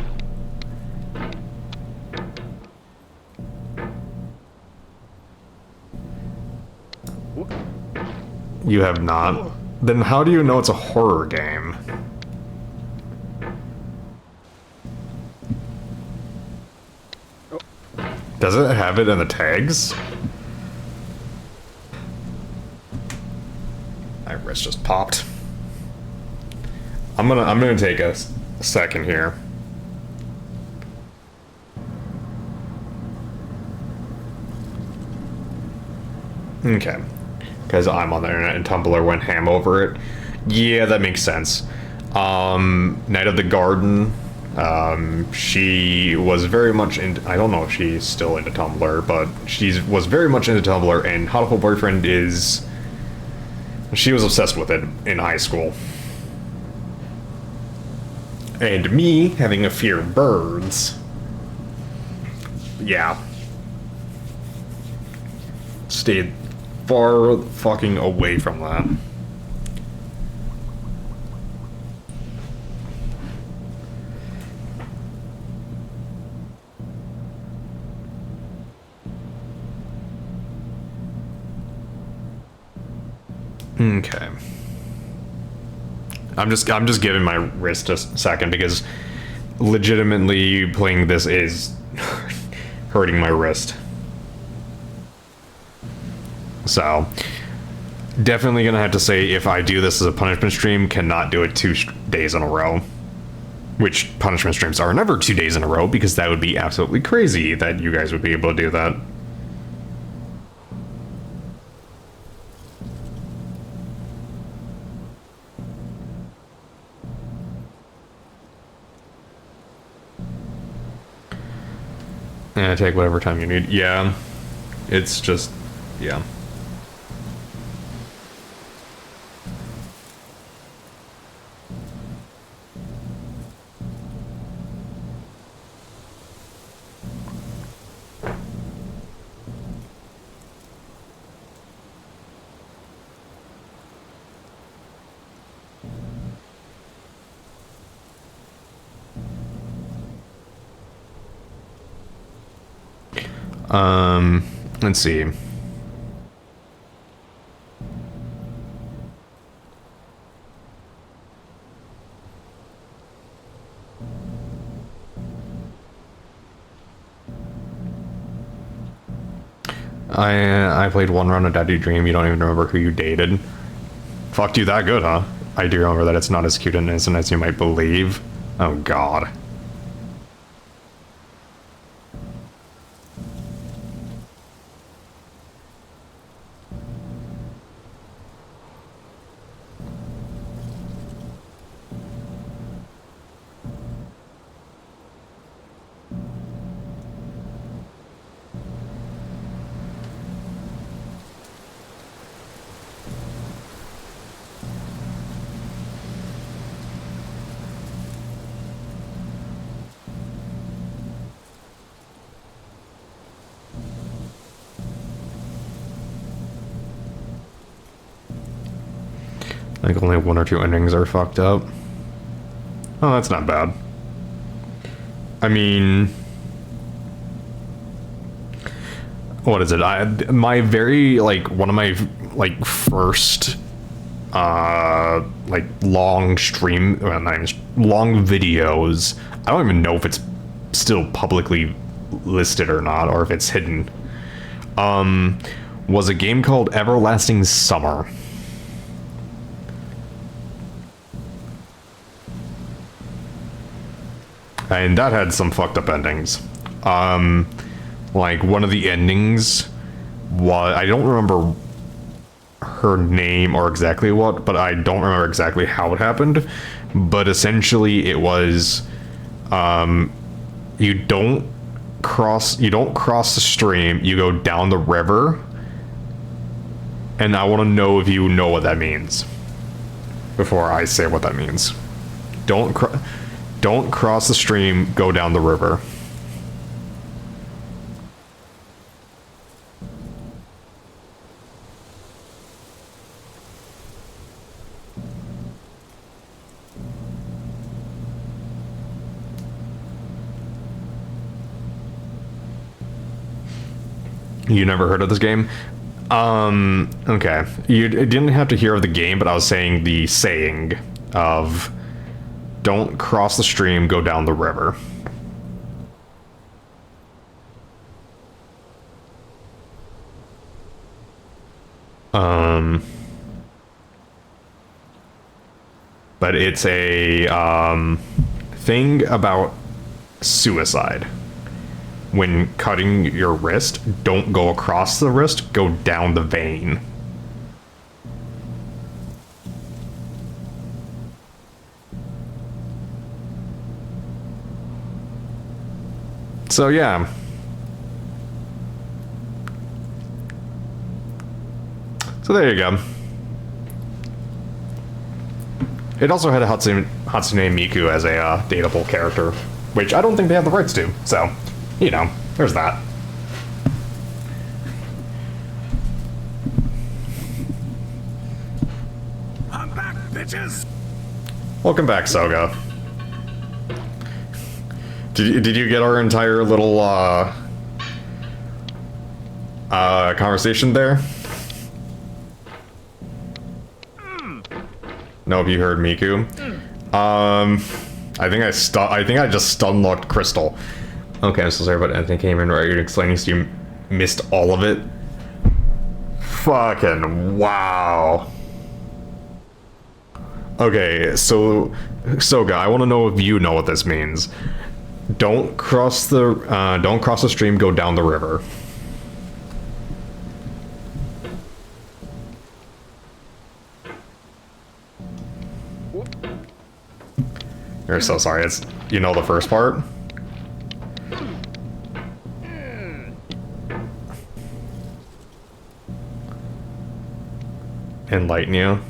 You have not? Then how do you know it's a horror game? Does it have it in the tags? My wrist just popped. I'm gonna take a second here. Okay. Because I'm on the internet and Tumblr went ham over it. Yeah, that makes sense. Night of the Garden. She was very much into, I don't know if she's still into Tumblr, but she was very much into Tumblr, and Hotiful Boyfriend is, she was obsessed with it in high school. And me, having a fear of birds, yeah, stayed far fucking away from that. Okay. I'm just giving my wrist a second because legitimately playing this is hurting my wrist. So, definitely gonna have to say if I do this as a punishment stream, cannot do it 2 days in a row. Which punishment streams are never 2 days in a row because that would be absolutely crazy that you guys would be able to do that. Yeah, take whatever time you need. Yeah, it's just, yeah. Let's see. I played one round of Daddy Dream. You don't even remember who you dated. Fucked you that good, huh? I do remember that it's not as cute and innocent as you might believe. Oh god. I think only 1 or 2 endings are fucked up. Oh, that's not bad. I mean... What is it? My very, like, one of my, like, first, like, long stream, well, not even, long videos, I don't even know if it's still publicly listed or not, or if it's hidden, was a game called Everlasting Summer. And that had some fucked up endings. Like, one of the endings was... I don't remember her name or exactly what, but I don't remember exactly how it happened. But essentially, it was... you don't cross the stream, you go down the river. And I want to know if you know what that means. Before I say what that means. Don't cross the stream, go down the river. You never heard of this game? Okay. You didn't have to hear of the game, but I was saying the saying of don't cross the stream, go down the river. But it's a, thing about suicide. When cutting your wrist, don't go across the wrist, go down the vein. So yeah. So there you go. It also had a Hatsune Miku as a dateable character, which I don't think they have the rights to, so... You know, there's that. I'm back, bitches! Welcome back, Soga. Did you get our entire little, conversation there? No, have you heard Miku? I think I just stun-locked Crystal. Okay, I'm so sorry about anything came in right. You're explaining so you missed all of it. Fucking wow. Okay, so Soga, I want to know if you know what this means. Don't cross the stream, go down the river. You're so sorry. It's, you know, the first part. Enlighten you.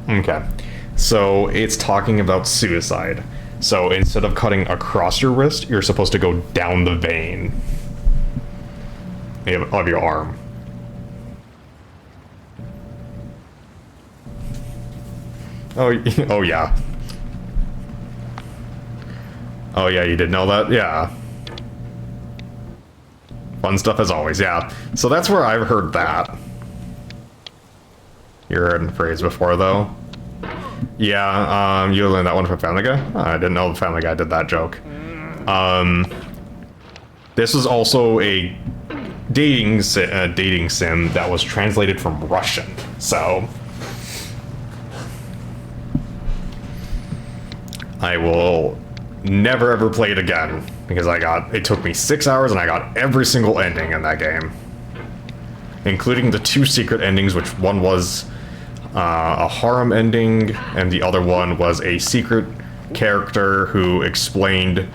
Okay. So it's talking about suicide. So instead of cutting across your wrist, you're supposed to go down the vein of your arm. Oh, oh yeah. Oh yeah, you did know that? Yeah. Fun stuff as always, yeah. So that's where I've heard that. You heard the phrase before, though? Yeah, you learned that one from Family Guy? Oh, I didn't know Family Guy did that joke. This was also a dating sim that was translated from Russian. So I will never ever play it again because it took me 6 hours and I got every single ending in that game, including the 2 secret endings, which one was a harem ending and the other one was a secret character who explained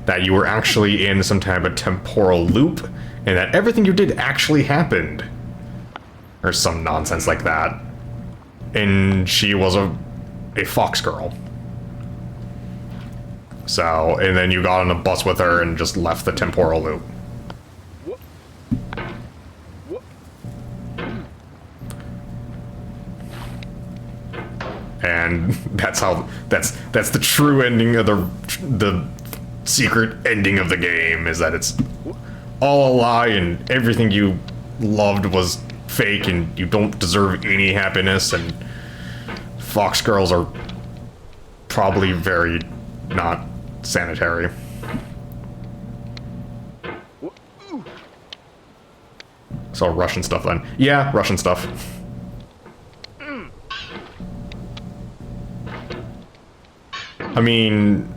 that you were actually in some type of temporal loop and that everything you did actually happened, or some nonsense like that. And she was a fox girl. So, and then you got on a bus with her and just left the temporal loop. And that's the true ending of the secret ending of the game, is that it's all a lie and everything you loved was fake and you don't deserve any happiness, and fox girls are probably very not sanitary. So Russian stuff then. Yeah, Russian stuff. I mean,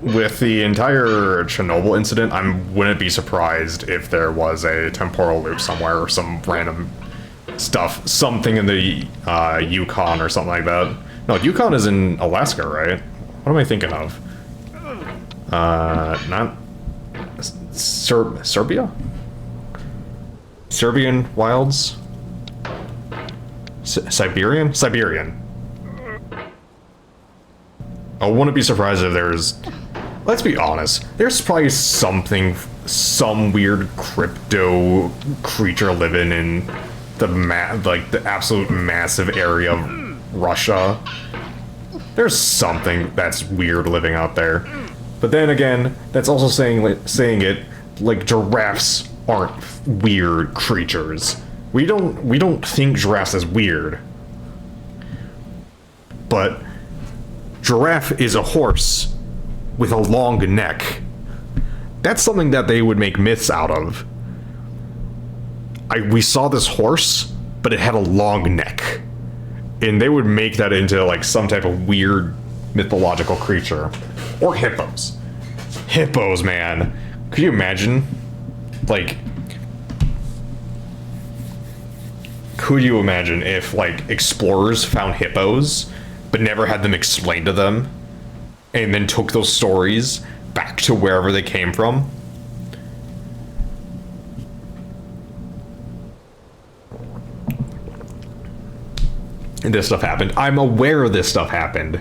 with the entire Chernobyl incident, I wouldn't be surprised if there was a temporal loop somewhere or some random stuff, something in the Yukon or something like that. No, Yukon is in Alaska, right? What am I thinking of? Not Serbia? Serbian wilds? Siberian? Siberian. I wouldn't be surprised if there's... Let's be honest. There's probably some weird crypto creature living in the absolute massive area of Russia. There's something that's weird living out there. But then again, that's also saying it like giraffes aren't weird creatures. We don't think giraffes as weird. But giraffe is a horse with a long neck. That's something that they would make myths out of. We saw this horse, but it had a long neck. And they would make that into like some type of weird mythological creature. Or hippos. Hippos, man. Could you imagine? Like, could you imagine if like explorers found hippos but never had them explained to them, and then took those stories back to wherever they came from? And this stuff happened. I'm aware this stuff happened.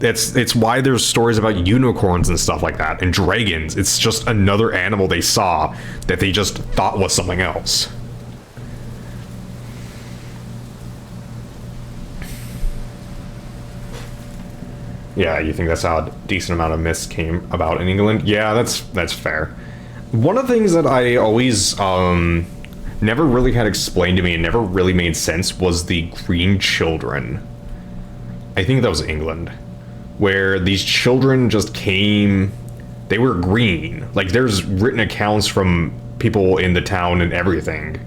It's why there's stories about unicorns and stuff like that, and dragons. It's just another animal they saw that they just thought was something else. Yeah, you think that's how a decent amount of myths came about in England? Yeah, that's fair. One of the things that I always never really had explained to me and never really made sense was the Green Children. I think that was England, where these children just came. They were green. Like, there's written accounts from people in the town and everything,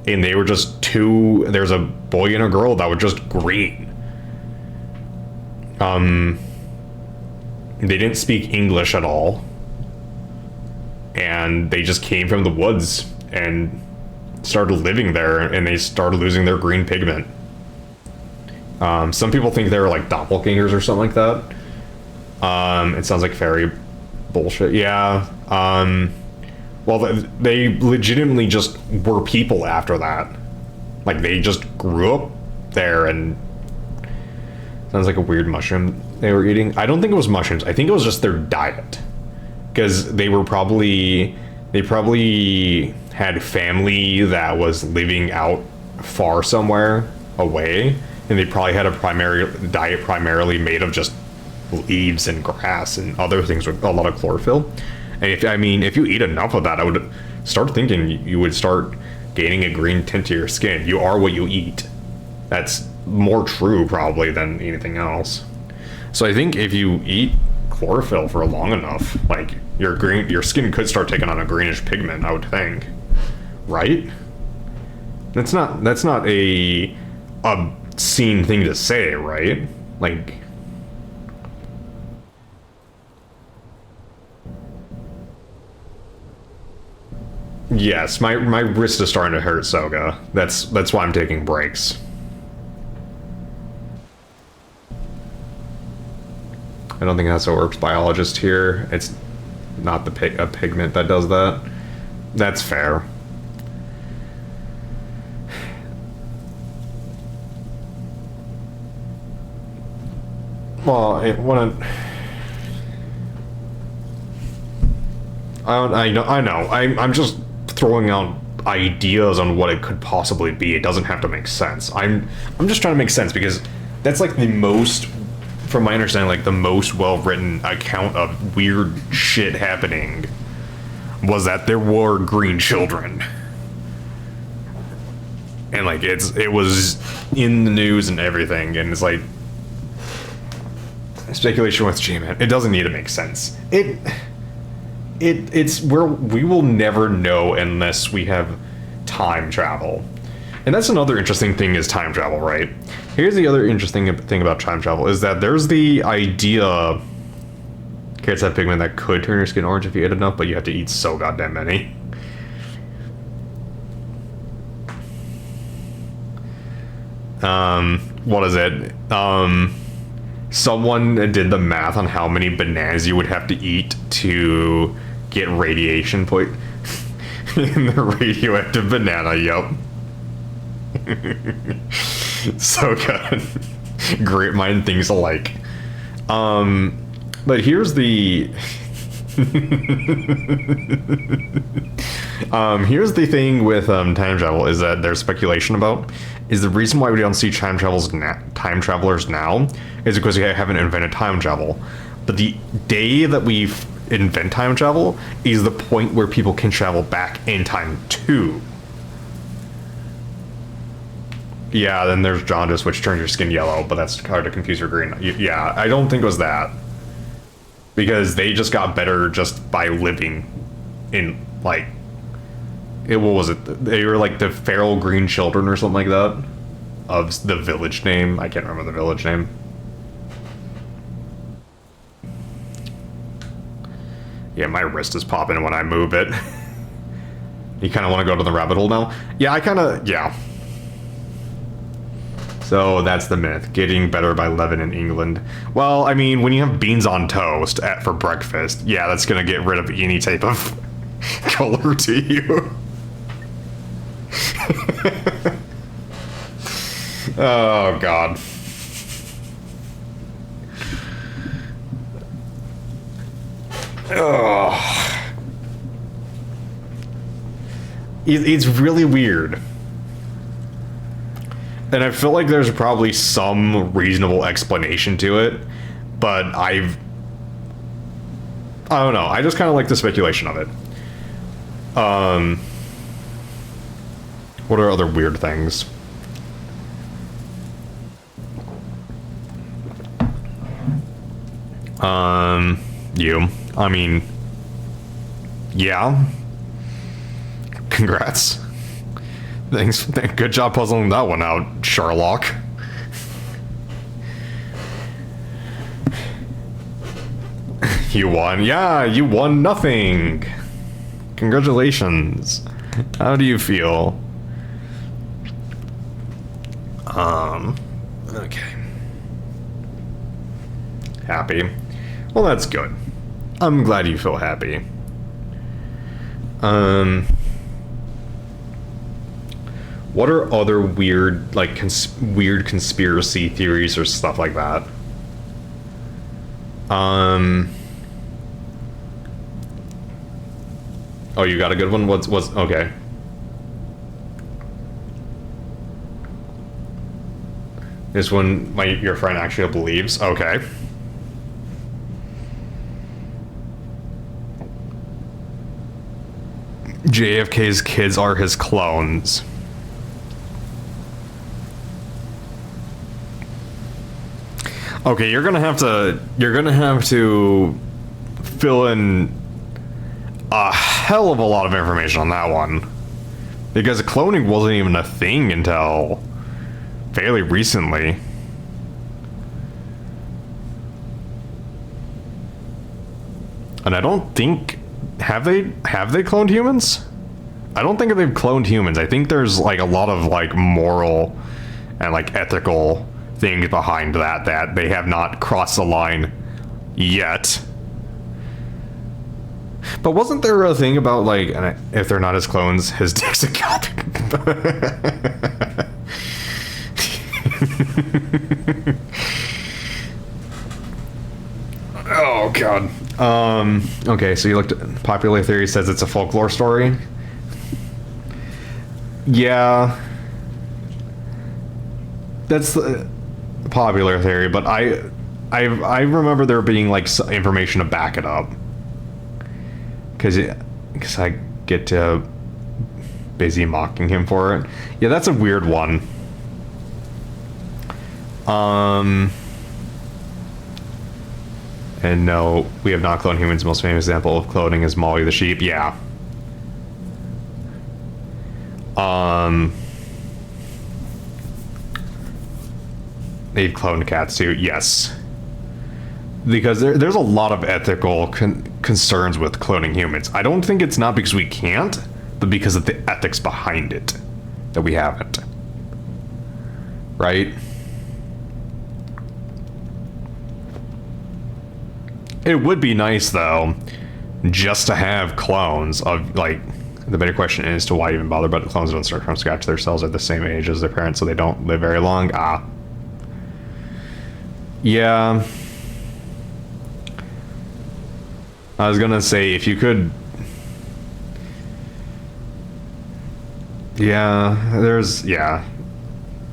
and they were just there's a boy and a girl that were just green. They didn't speak English at all, and they just came from the woods and started living there, and they started losing their green pigment. Some people think they were like doppelgangers or something like that. It sounds like fairy bullshit. Yeah. Well, they legitimately just were people after that. Like, they just grew up there, and sounds like a weird mushroom they were eating. I don't think it was mushrooms. I think it was just their diet. Because they probably had family that was living out far somewhere away, and they probably had a diet primarily made of just leaves and grass and other things with a lot of chlorophyll. And if you eat enough of that, I would start thinking you would start gaining a green tint to your skin. You are what you eat. That's more true probably than anything else. So I think if you eat chlorophyll for long enough, like your skin could start taking on a greenish pigment, I would think. Right? That's not a obscene thing to say, right? Like, yes, my wrist is starting to hurt, Soga. That's why I'm taking breaks. I don't think that's a Orcs biologist here. It's not a pigment that does that. That's fair. Well, I know. I'm just throwing out ideas on what it could possibly be. It doesn't have to make sense. I'm just trying to make sense because that's like the most, from my understanding, like the most well-written account of weird shit happening was that there were green children. And like it was in the news and everything, and it's like speculation with G-Man. It doesn't need to make sense. It's where we will never know unless we have time travel. And that's another interesting thing is time travel, right? Here's the other interesting thing about time travel is that there's the idea carrots have pigment that could turn your skin orange if you ate enough, but you have to eat so goddamn many. What is it? Someone did the math on how many bananas you would have to eat to get radiation point in the radioactive banana, yup. So good. Great mind thinks alike. But here's the here's the thing with time travel is that there's speculation about is the reason why we don't see time travelers now is because we haven't invented time travel. But the day that we invent time travel is the point where people can travel back in time too. Yeah, then there's jaundice, which turns your skin yellow, but that's hard to confuse for green. Yeah, I don't think it was that. Because they just got better just by living in, like... what was it? They were like the feral green children or something like that. Of the village name. I can't remember the village name. Yeah, my wrist is popping when I move it. You kind of want to go to the rabbit hole now? Yeah, yeah. So that's the myth. Getting better by living in England. Well, I mean, when you have beans on toast for breakfast, yeah, that's going to get rid of any type of color to you. Oh, God. Oh. It's really weird. And I feel like there's probably some reasonable explanation to it, but I don't know. I just kind of like the speculation of it. What are other weird things? I mean, yeah. Congrats. Thanks. Good job puzzling that one out, Sherlock. You won. Yeah, you won nothing. Congratulations. How do you feel? Okay. Happy. Well, that's good. I'm glad you feel happy. What are other weird, like, weird conspiracy theories or stuff like that? Oh, you got a good one? What's okay. This one, your friend actually believes. Okay. JFK's kids are his clones. Okay, you're gonna have to fill in a hell of a lot of information on that one. Because cloning wasn't even a thing until fairly recently. And I don't think have they cloned humans? I don't think they've cloned humans. I think there's like a lot of like moral and like ethical things behind that they have not crossed the line yet. But wasn't there a thing about like if they're not his clones, his dick's a copy? Oh god. Okay, so you looked at popular theory says it's a folklore story. Yeah. That's the popular theory, but I remember there being like information to back it up. Cause I get busy mocking him for it. Yeah, that's a weird one. And no, we have not cloned humans. The most famous example of cloning is Molly the sheep. Yeah. They've cloned cats too. Yes. Because there's a lot of ethical concerns with cloning humans. I don't think it's not because we can't, but because of the ethics behind it that we haven't. Right? It would be nice, though, just to have clones of, like, the better question is to why even bother, but the clones don't start from scratch. Their cells are the same age as their parents, so they don't live very long. Ah. Yeah. I was gonna say, if you could... Yeah,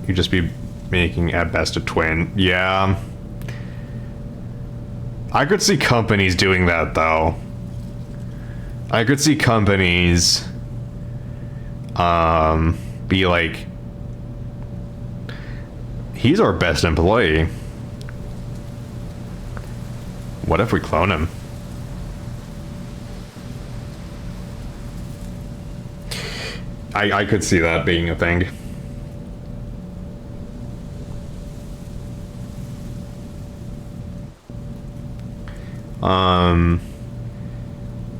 you'd just be making, at best, a twin. Yeah. I could see companies doing that, though. I could see companies be like, he's our best employee. What if we clone him? I could see that being a thing.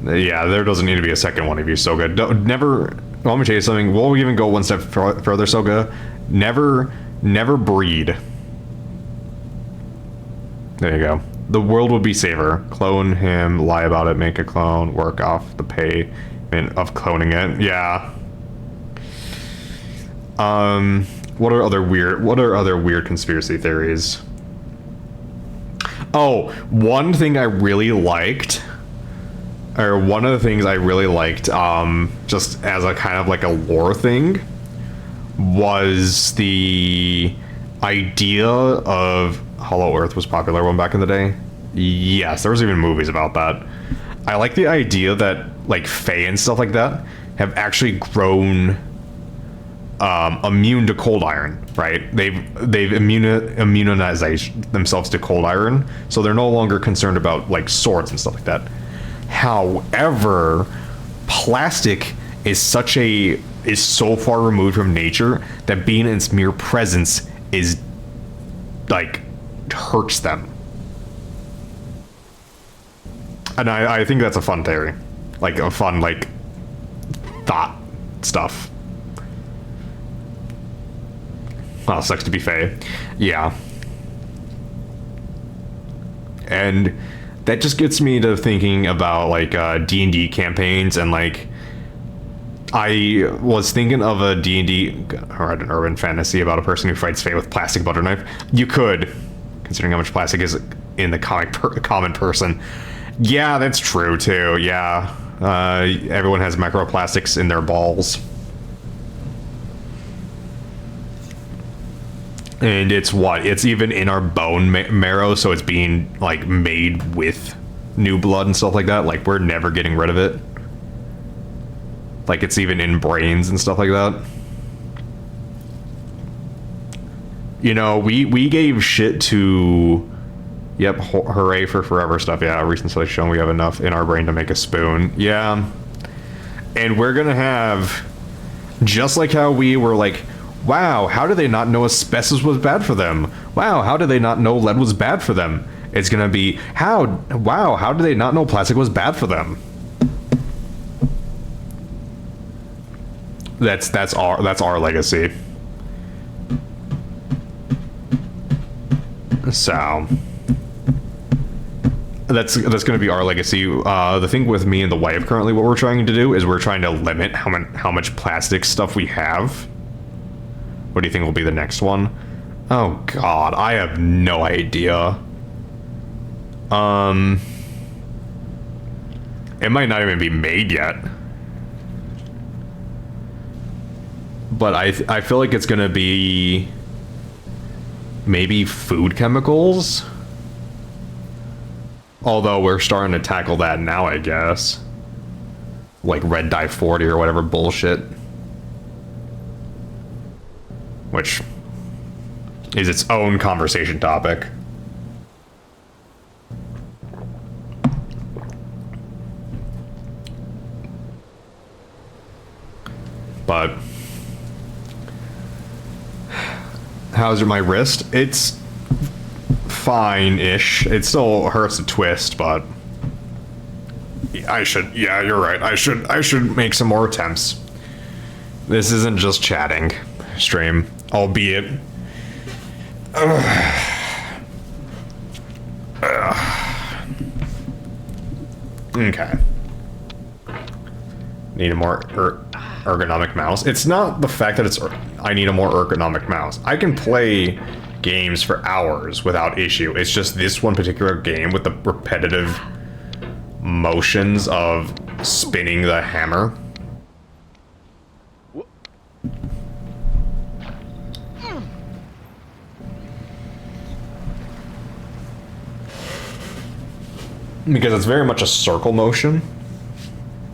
Yeah, there doesn't need to be a second one of you, Soga. Never. Well, let me tell you something. We'll even go one step further, Soga. Never breed. There you go. The world would be safer. Clone him, lie about it, make a clone, work off the pay of cloning it. Yeah. What are other weird conspiracy theories? Oh, one thing I really liked, or one of the things I really liked, just as a kind of like a lore thing, was the idea of Hollow Earth was a popular one back in the day. Yes, there was even movies about that. I like the idea that like Fae and stuff like that have actually grown immune to cold iron, right? They've immunized themselves to cold iron, so they're no longer concerned about like swords and stuff like that. However, plastic is so far removed from nature that being in its mere presence is like hurts them. And I think that's a fun theory, like a fun like thought stuff. Oh, sucks to be Fae. Yeah. And that just gets me to thinking about like D&D campaigns, and like I was thinking of a D&D or an urban fantasy about a person who fights Fae with plastic butter knife. You could, considering how much plastic is in the common person. Yeah, that's true too. Yeah. Everyone has microplastics in their balls. And it's even in our bone marrow, so it's being like made with new blood and stuff like that. Like we're never getting rid of it. Like it's even in brains and stuff like that. You know, we gave shit to Yep, hooray for forever stuff. Yeah, recent studies shown we have enough in our brain to make a spoon. Yeah. And we're gonna have, just like how we were like, wow, how did they not know asbestos was bad for them? Wow, how did they not know lead was bad for them? It's gonna be, wow, how did they not know plastic was bad for them? That's our legacy. So that's going to be our legacy. The thing with me and the wife currently, what we're trying to do is we're trying to limit how much plastic stuff we have. What do you think will be the next one? Oh God, I have no idea. It might not even be made yet. But I feel like it's gonna be maybe food chemicals. Although we're starting to tackle that now, I guess. Like red dye 40 or whatever bullshit. Which is its own conversation topic. But how's my wrist? It's fine-ish. It still hurts to twist, but I should, yeah, you're right. I should make some more attempts. This isn't just chatting stream, albeit okay. Need a more ergonomic mouse. It's not the fact that I need a more ergonomic mouse. I can play games for hours without issue. It's just this one particular game with the repetitive motions of spinning the hammer. Because it's very much a circle motion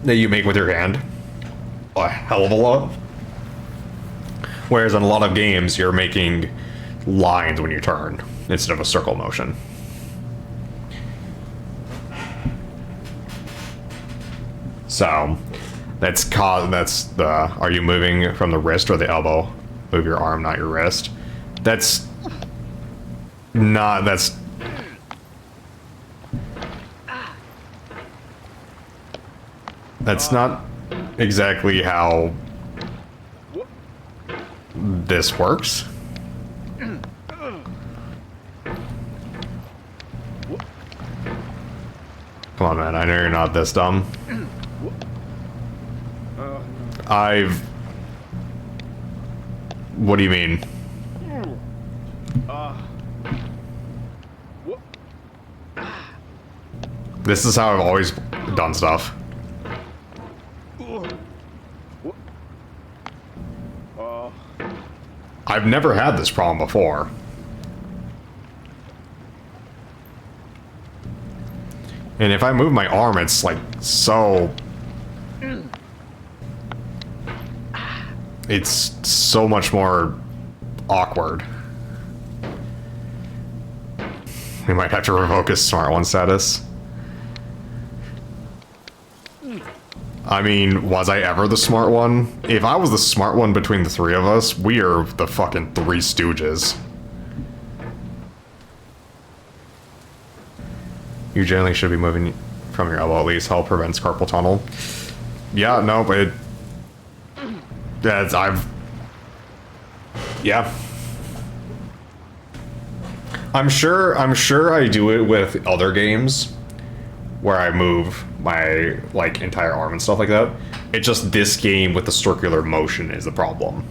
that you make with your hand. A hell of a lot. Whereas in a lot of games, you're making lines when you turn instead of a circle motion. So that's the, are you moving from the wrist or the elbow? Move your arm, not your wrist. That's not exactly how this works. Come on, man. I know you're not this dumb. What do you mean? This is how I've always done stuff. I've never had this problem before. And if I move my arm, it's like so... It's so much more awkward. We might have to revoke his smart one status. I mean, was I ever the smart one? If I was the smart one between the three of us, we are the fucking Three Stooges. You generally should be moving from your elbow at least. Help prevents carpal tunnel. Yeah, no, but yeah. I'm sure I do it with other games where I move my like entire arm and stuff like that. It's just this game with the circular motion is the problem.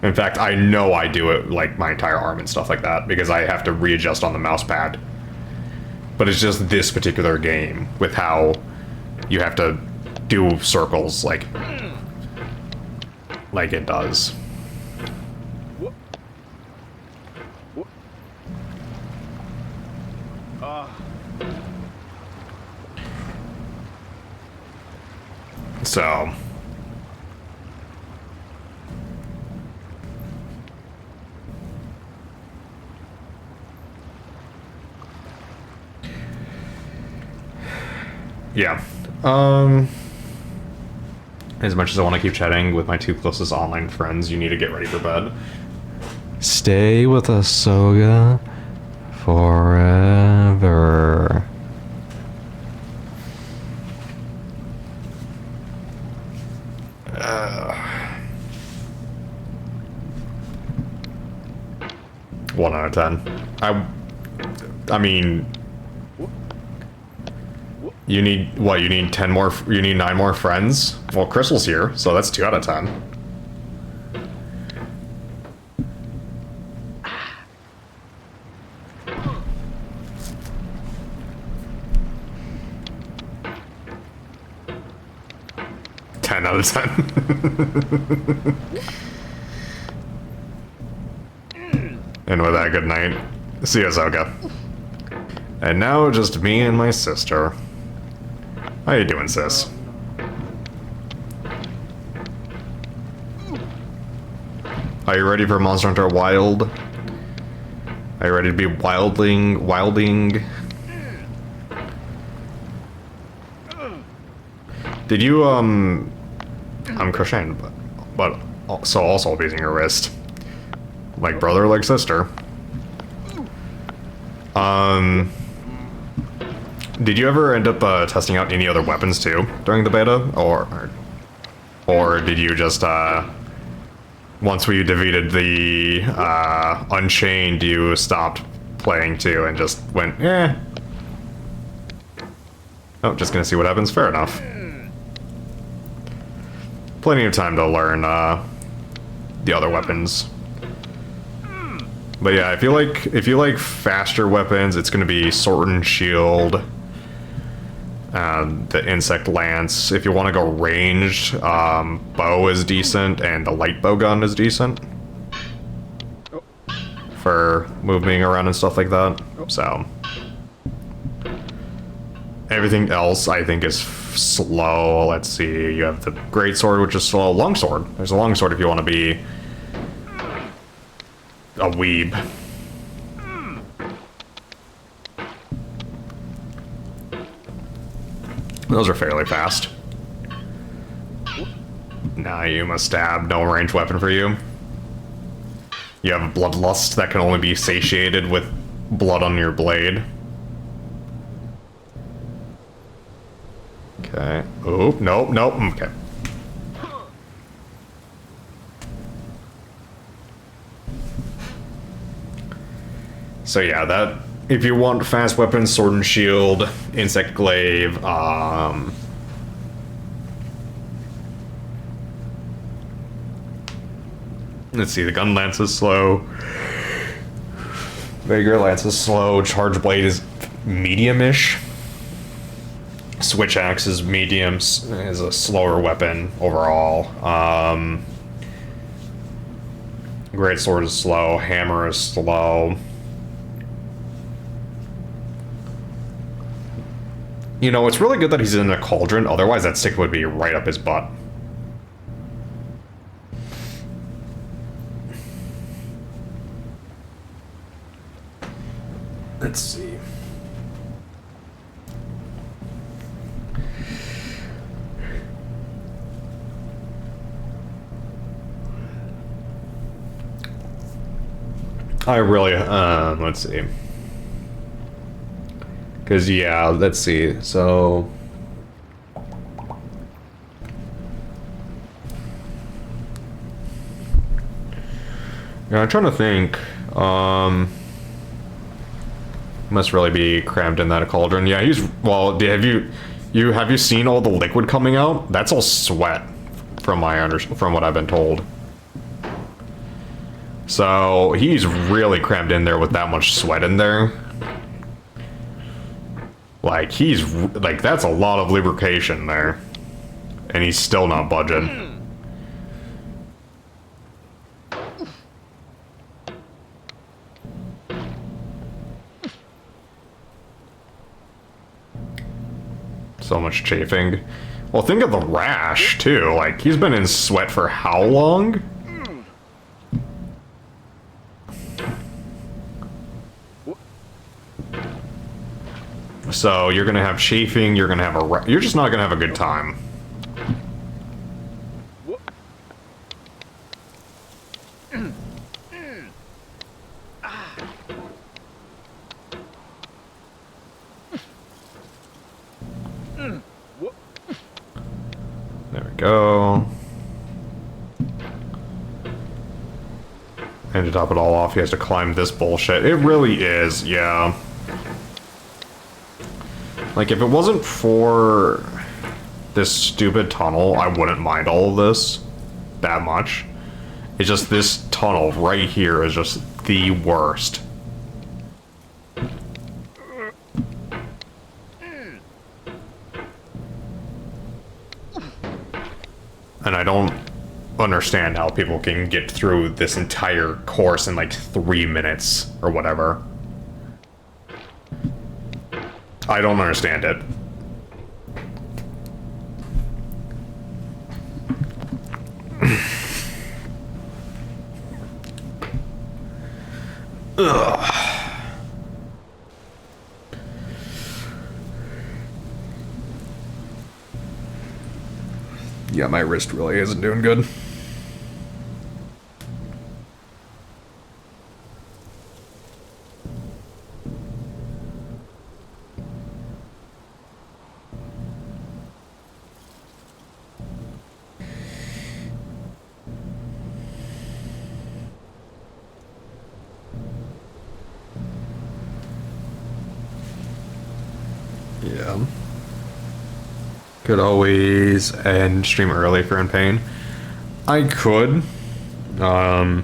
In fact, I know I do it like my entire arm and stuff like that because I have to readjust on the mouse pad. But it's just this particular game with how you have to do circles like it does. So Yeah. As much as I want to keep chatting with my two closest online friends, you need to get ready for bed. Stay with us, Soga. Forever. One out of 10. I mean, you need what? You need 10 more. You need 9 more friends. Well, Crystal's here, so that's 2 out of 10. Out of 10. And with that, good night. See ya, Soga. And now just me and my sister. How you doing, sis? Are you ready for Monster Hunter Wild? Are you ready to be wilding? Did you, I'm crocheting, but also abusing your wrist. Like brother, like sister. Did you ever end up testing out any other weapons too during the beta, or did you just once we defeated the Unchained, you stopped playing too and just went, eh? Oh, just gonna see what happens. Fair enough. Plenty of time to learn the other weapons. But yeah, if you like faster weapons, it's gonna be Sword and Shield, the Insect Lance. If you want to go ranged, bow is decent, and the light bow gun is decent for moving around and stuff like that. So everything else I think is slow. Let's see. You have the great sword, which is slow. Longsword. There's a longsword if you want to be a weeb. Those are fairly fast. Now you must stab. No ranged weapon for you. You have a bloodlust that can only be satiated with blood on your blade. Okay. Oh, nope, nope. Okay. So yeah, that if you want fast weapons, Sword and Shield, Insect Glaive, let's see, the Gun Lance is slow. Vigor Lance is slow. Charge Blade is medium-ish. Switch Axe is medium, is a slower weapon overall. Great Sword is slow. Hammer is slow. You know, it's really good that he's in a cauldron, otherwise that stick would be right up his butt. Let's see. I really, let's see. Because, yeah, let's see, so... Yeah, I'm trying to think, must really be crammed in that cauldron. Yeah, he's, well, have you seen all the liquid coming out? That's all sweat, from what I've been told. So, he's really crammed in there with that much sweat in there. Like, that's a lot of lubrication there. And he's still not budging. So much chafing. Well, think of the rash, too. Like, he's been in sweat for how long? So you're gonna have chafing. You're gonna have you're just not gonna have a good time. There we go. And to top it all off, he has to climb this bullshit. It really is, yeah. Like, if it wasn't for this stupid tunnel, I wouldn't mind all of this that much. It's just this tunnel right here is just the worst. And I don't understand how people can get through this entire course in like 3 minutes or whatever. I don't understand it. Ugh. Yeah, my wrist really isn't doing good. Yeah. Could always end stream early if you're in pain. I could. I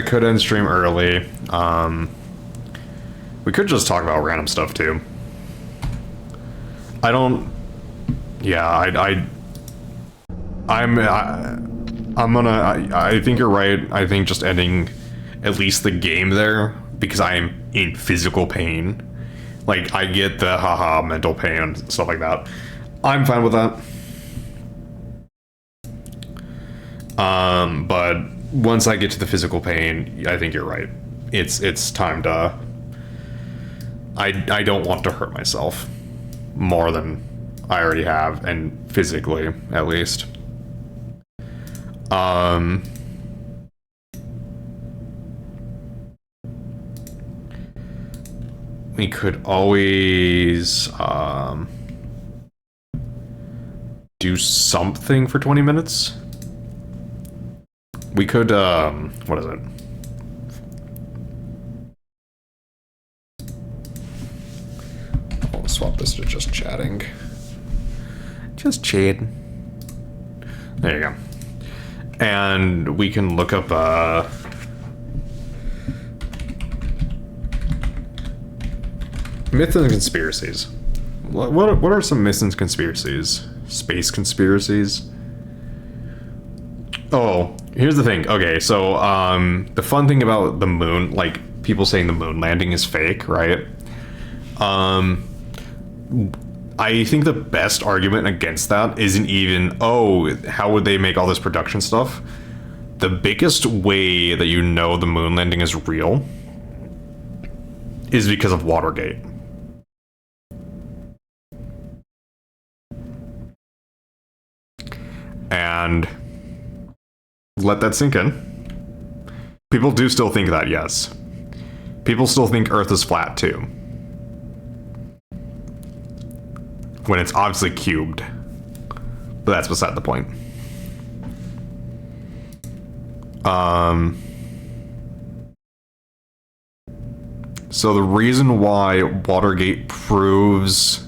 could end stream early. We could just talk about random stuff too. I don't. Yeah, I think you're right. I think just ending at least the game there, because I am in physical pain. Like, I get the haha mental pain and stuff like that. I'm fine with that. But once I get to the physical pain, I think you're right. It's time to... I don't want to hurt myself more than I already have, and physically, at least. We could always do something for 20 minutes. We could, what is it? I'll swap this to just chatting. Just chatting. There you go. And we can look up, myths and conspiracies. What are some myths and conspiracies? Space conspiracies? Oh, here's the thing. Okay, so the fun thing about the moon, like people saying the moon landing is fake, right? I think the best argument against that isn't even, oh, how would they make all this production stuff? The biggest way that you know the moon landing is real is because of Watergate. And let that sink in. People do still think that, yes. People still think Earth is flat, too. When it's obviously cubed. But that's beside the point. So the reason why Watergate proves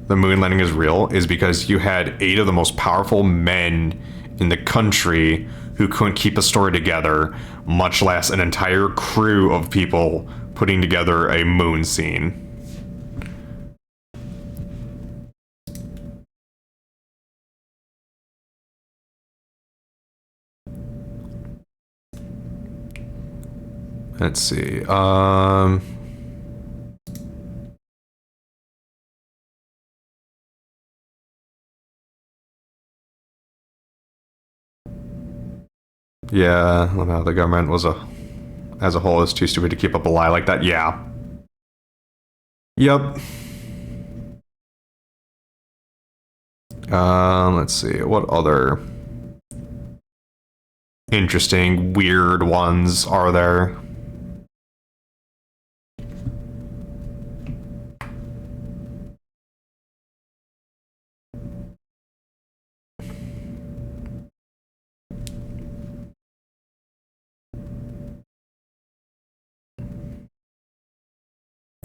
the moon landing is real is because you had 8 of the most powerful men in the country who couldn't keep a story together, much less an entire crew of people putting together a moon scene. Let's see. Yeah, well, the government was a as a whole is too stupid to keep up a lie like that. Yeah. Yep. Let's see. What other interesting, weird ones are there?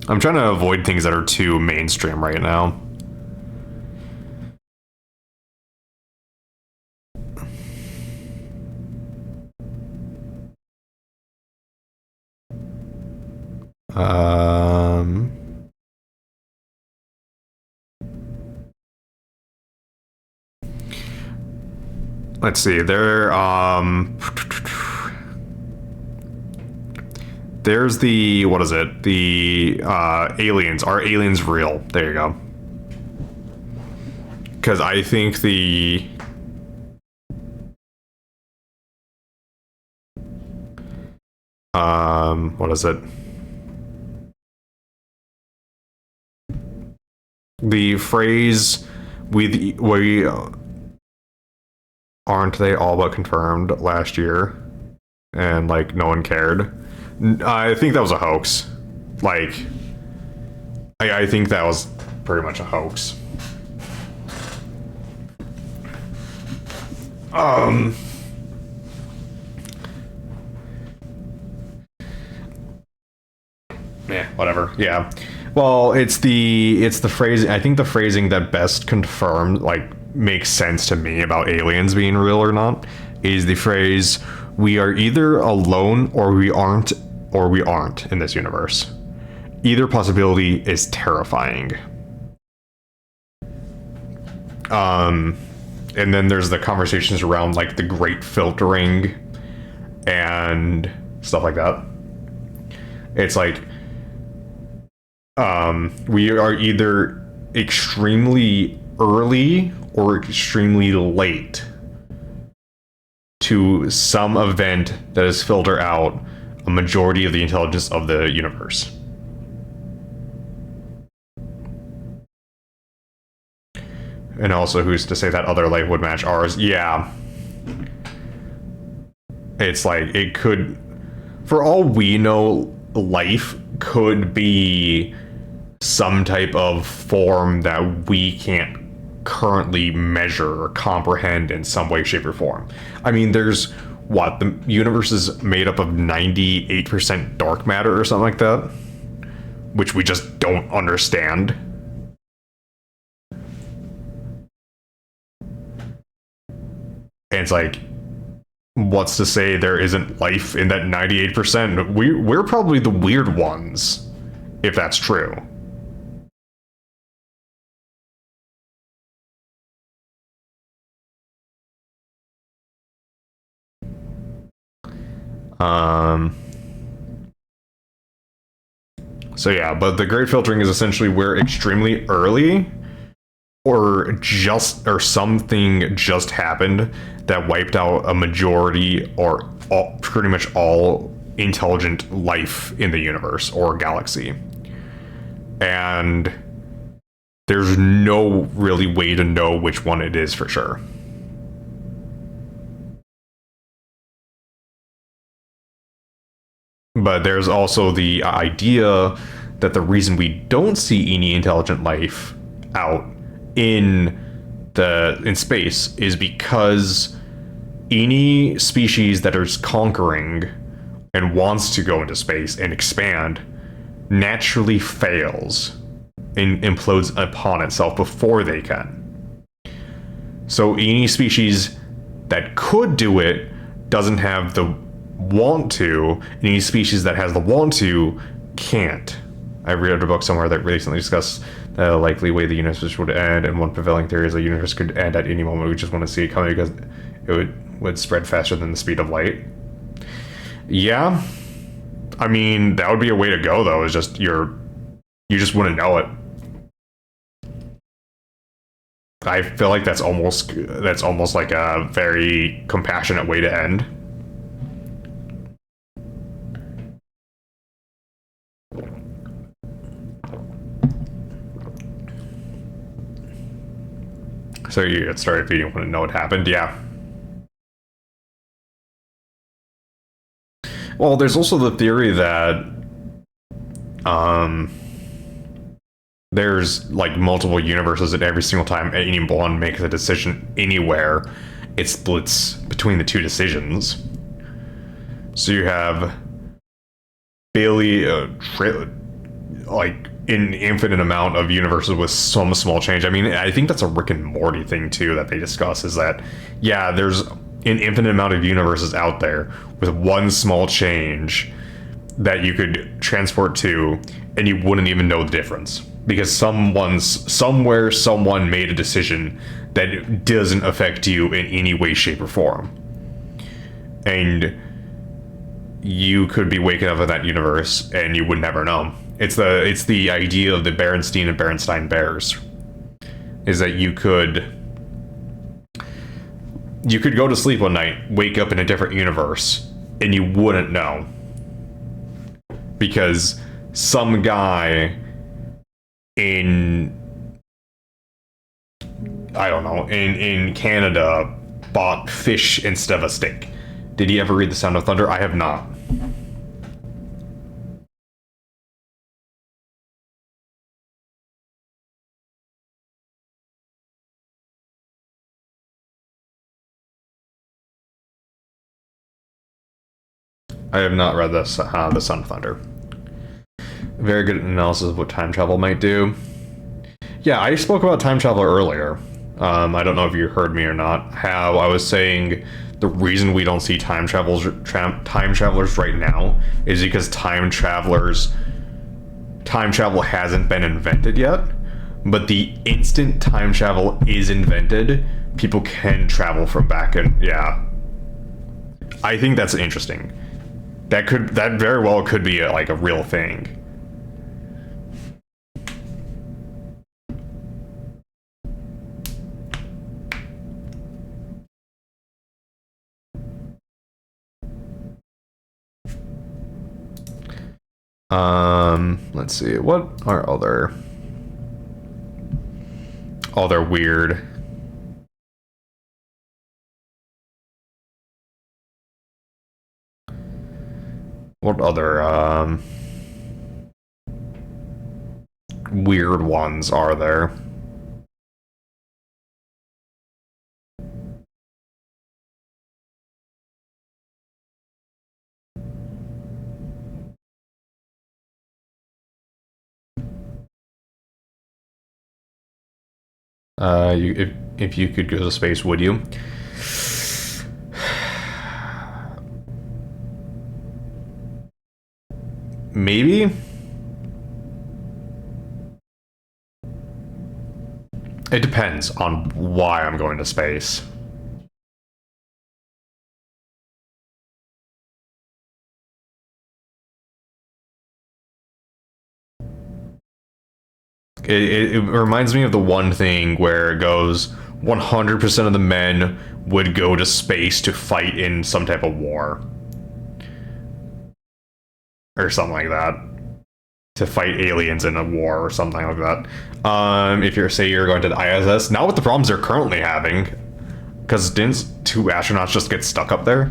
I'm trying to avoid things that are too mainstream right now. Let's see. There's the, what is it? The aliens. Are aliens real? There you go. Because I think the what is it? The phrase we aren't they all but confirmed last year, and like no one cared. I think that was a hoax. Like, I think that was pretty much a hoax. Yeah, whatever. Yeah. Well, it's the phrase. I think the phrasing that best confirms, like, makes sense to me about aliens being real or not, is the phrase, "We are either alone or we aren't in this universe." Either possibility is terrifying. And then there's the conversations around like the great filtering and stuff like that. It's like, we are either extremely early or extremely late to some event that has filtered out a majority of the intelligence of the universe. And also, who's to say that other life would match ours? Yeah. It's like, it could, for all we know, life could be some type of form that we can't currently measure or comprehend in some way, shape, or form. I mean, there's, what, the universe is made up of 98% dark matter or something like that, which we just don't understand. And it's like, what's to say there isn't life in that 98%? We're probably the weird ones, if that's true. So yeah, but the great filtering is essentially we're extremely early, or something just happened that wiped out a majority or pretty much all intelligent life in the universe or galaxy. And there's no really way to know which one it is for sure. But there's also the idea that the reason we don't see any intelligent life out in space is because any species that is conquering and wants to go into space and expand naturally fails and implodes upon itself before they can. So any species that could do it doesn't have the want to, and any species that has the want to can't. I read a book somewhere that recently discussed the likely way the universe would end, and one prevailing theory is the universe could end at any moment. We just want to see it coming because it would spread faster than the speed of light. Yeah, I mean, that would be a way to go, though. Is just you just wouldn't know it. I feel like that's almost like a very compassionate way to end. So you get started if you want to know what happened, yeah. Well, there's also the theory that there's like multiple universes, and every single time anyone makes a decision anywhere, it splits between the two decisions. So you have Bailey, like an infinite amount of universes with some small change. I mean, I think that's a Rick and Morty thing too that they discuss, is that, yeah, there's an infinite amount of universes out there with one small change that you could transport to, and you wouldn't even know the difference. Because somewhere someone made a decision that doesn't affect you in any way, shape, or form. And you could be waking up in that universe and you would never know. It's the idea of the Berenstein and Berenstein Bears. Is that you could go to sleep one night, wake up in a different universe, and you wouldn't know. Because some guy in, I don't know, in Canada bought fish instead of a steak. Did you ever read The Sound of Thunder? I have not. I have not read The Sound of Thunder. Very good analysis of what time travel might do. Yeah, I spoke about time travel earlier. I don't know if you heard me or not. How I was saying the reason we don't see time travelers right now is because time travel hasn't been invented yet. But the instant time travel is invented, people can travel from back in. Yeah, I think that's interesting. That very well could be like a real thing. Let's see. What are other weird? What other weird ones are there? If you could go to space, would you? Maybe. It depends on why I'm going to space. It reminds me of the one thing where it goes 100% of the men would go to space to fight in some type of war. Or something like that. To fight aliens in a war or something like that. If you're going to the ISS, not with the problems they're currently having. Because didn't 2 astronauts just get stuck up there?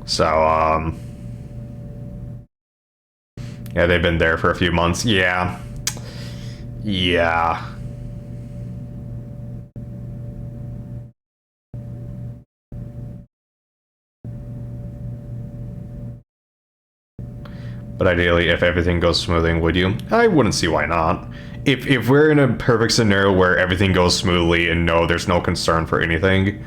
So, yeah, they've been there for a few months. Yeah. Yeah. But ideally, if everything goes smoothly, would you? I wouldn't see why not. If we're in a perfect scenario where everything goes smoothly and no, there's no concern for anything,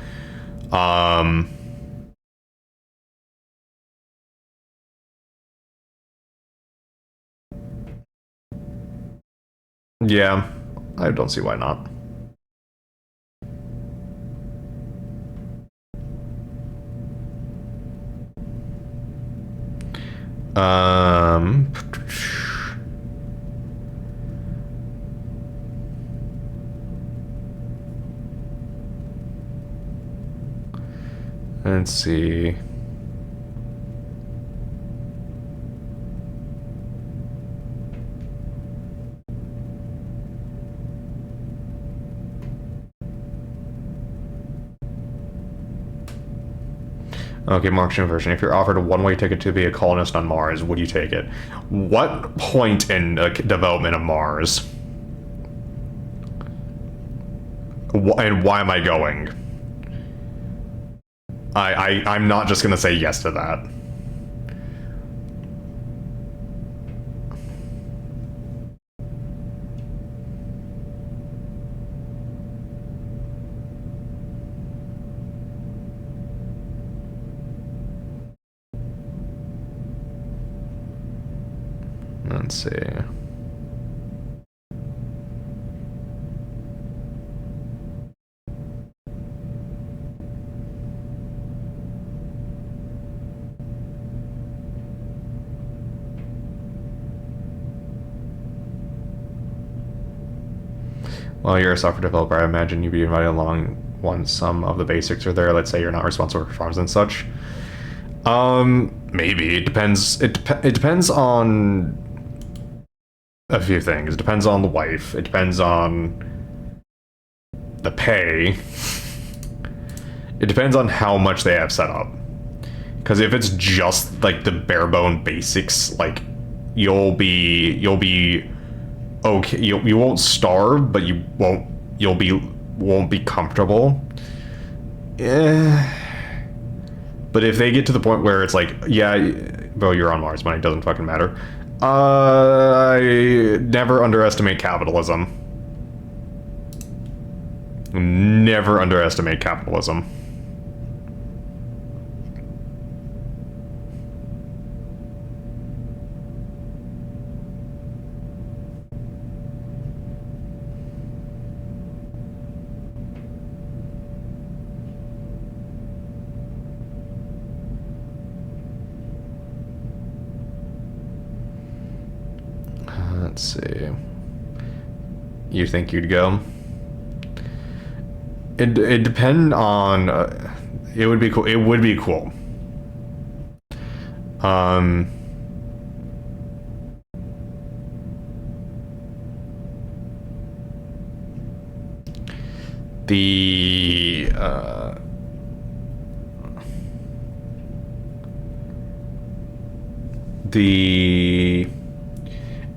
yeah, I don't see why not. Let's see. Okay, Marxian version. If you're offered a one-way ticket to be a colonist on Mars, would you take it? What point in the development of Mars? And why am I going? I'm not just gonna say yes to that. Let's see. Well, you're a software developer. I imagine you'd be invited along once some of the basics are there. Let's say you're not responsible for farms and such. Maybe it depends. It depends on a few things. It depends on the wife. It depends on the pay. It depends on how much they have set up. Because if it's just like the bare bone basics, like you'll be okay. You won't starve, but you won't be comfortable. Yeah. But if they get to the point where it's like, yeah, bro, you're on Mars, money doesn't fucking matter. I never underestimate capitalism. Never underestimate capitalism. Let's see. You think you'd go? It depend on. It would be cool. It would be cool.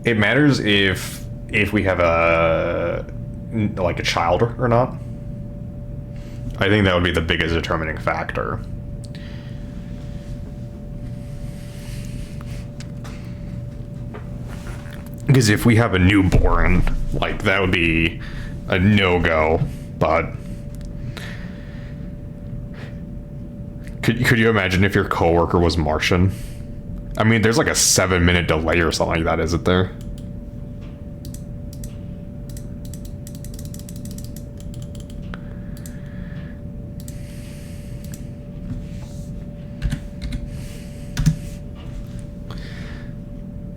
It matters if we have a child or not. I think that would be the biggest determining factor. Because if we have a newborn, like, that would be a no-go. But could you imagine if your coworker was Martian? I mean, there's like a 7-minute delay or something like that, isn't there?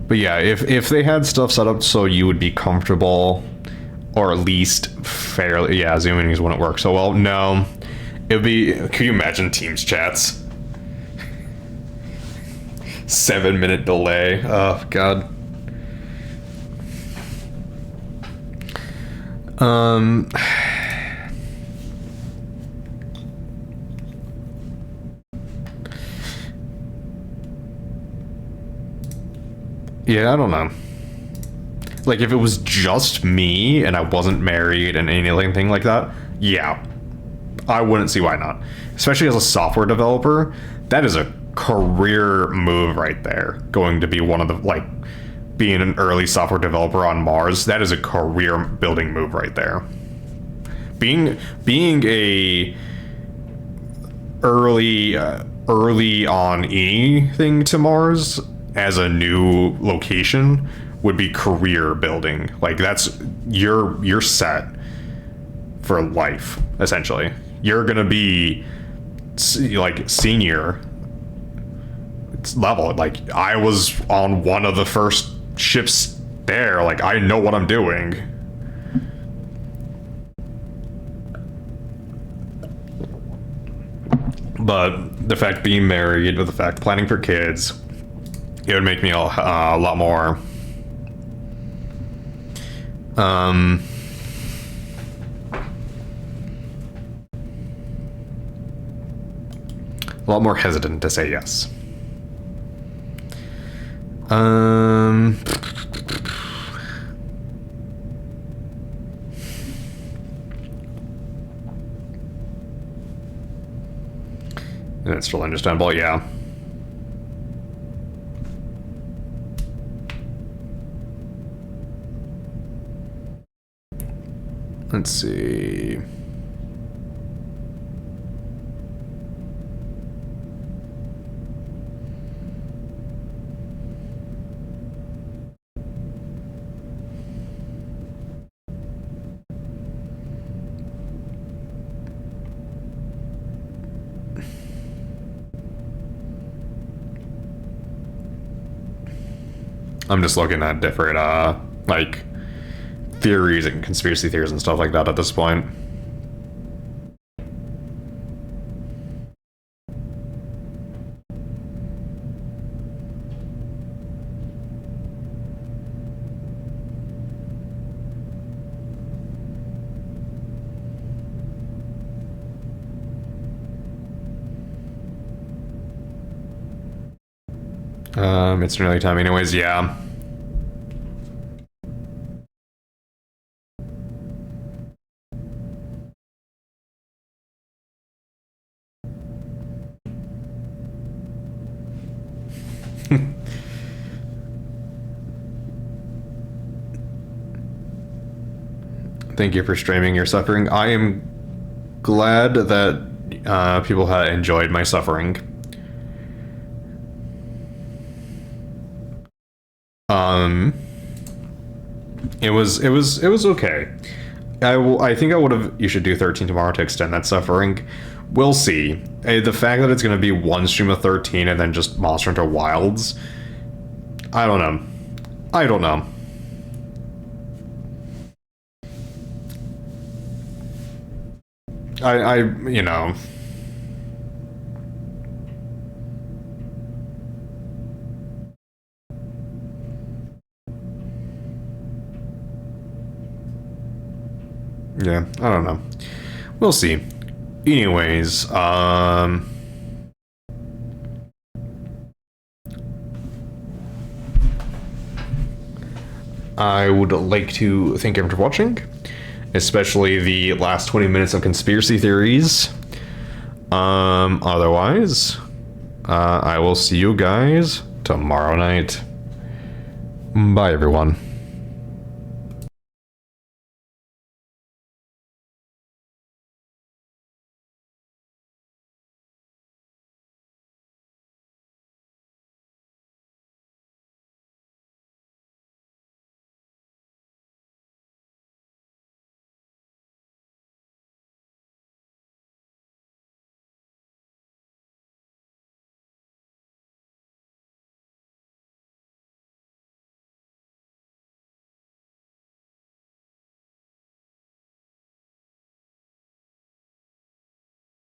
But yeah, if they had stuff set up so you would be comfortable, or at least fairly, yeah, Zoom meetings wouldn't work so well. No, it would be. Could you imagine Teams chats? 7-minute delay. Oh god. Yeah, I don't know. Like, if it was just me and I wasn't married and anything like that, yeah, I wouldn't see why not. Especially as a software developer, that is a career move right there. Going to be one of the, like, being an early software developer on Mars, that is a career building move right there. Being a early on anything to Mars as a new location would be career building. Like, that's, you're set for life, essentially. You're gonna be like senior level. Like, I was on one of the first ships there. Like, I know what I'm doing. But the fact being married, with the fact planning for kids, it would make me a lot more a lot more hesitant to say yes. And it's still understandable, yeah. Let's see. I'm just looking at different, like, theories and conspiracy theories and stuff like that at this point. It's nearly time anyways, yeah. Thank you for streaming your suffering. I am glad that people have enjoyed my suffering. It was okay. I think I would have. You should do 13 tomorrow to extend that suffering. We'll see. The fact that it's going to be one stream of 13 and then just Monster Hunter Wilds. I don't know. I don't know. You know. Yeah, I don't know. We'll see. Anyways, I would like to thank everyone for watching, especially the last 20 minutes of conspiracy theories. Otherwise, I will see you guys tomorrow night. Bye, everyone.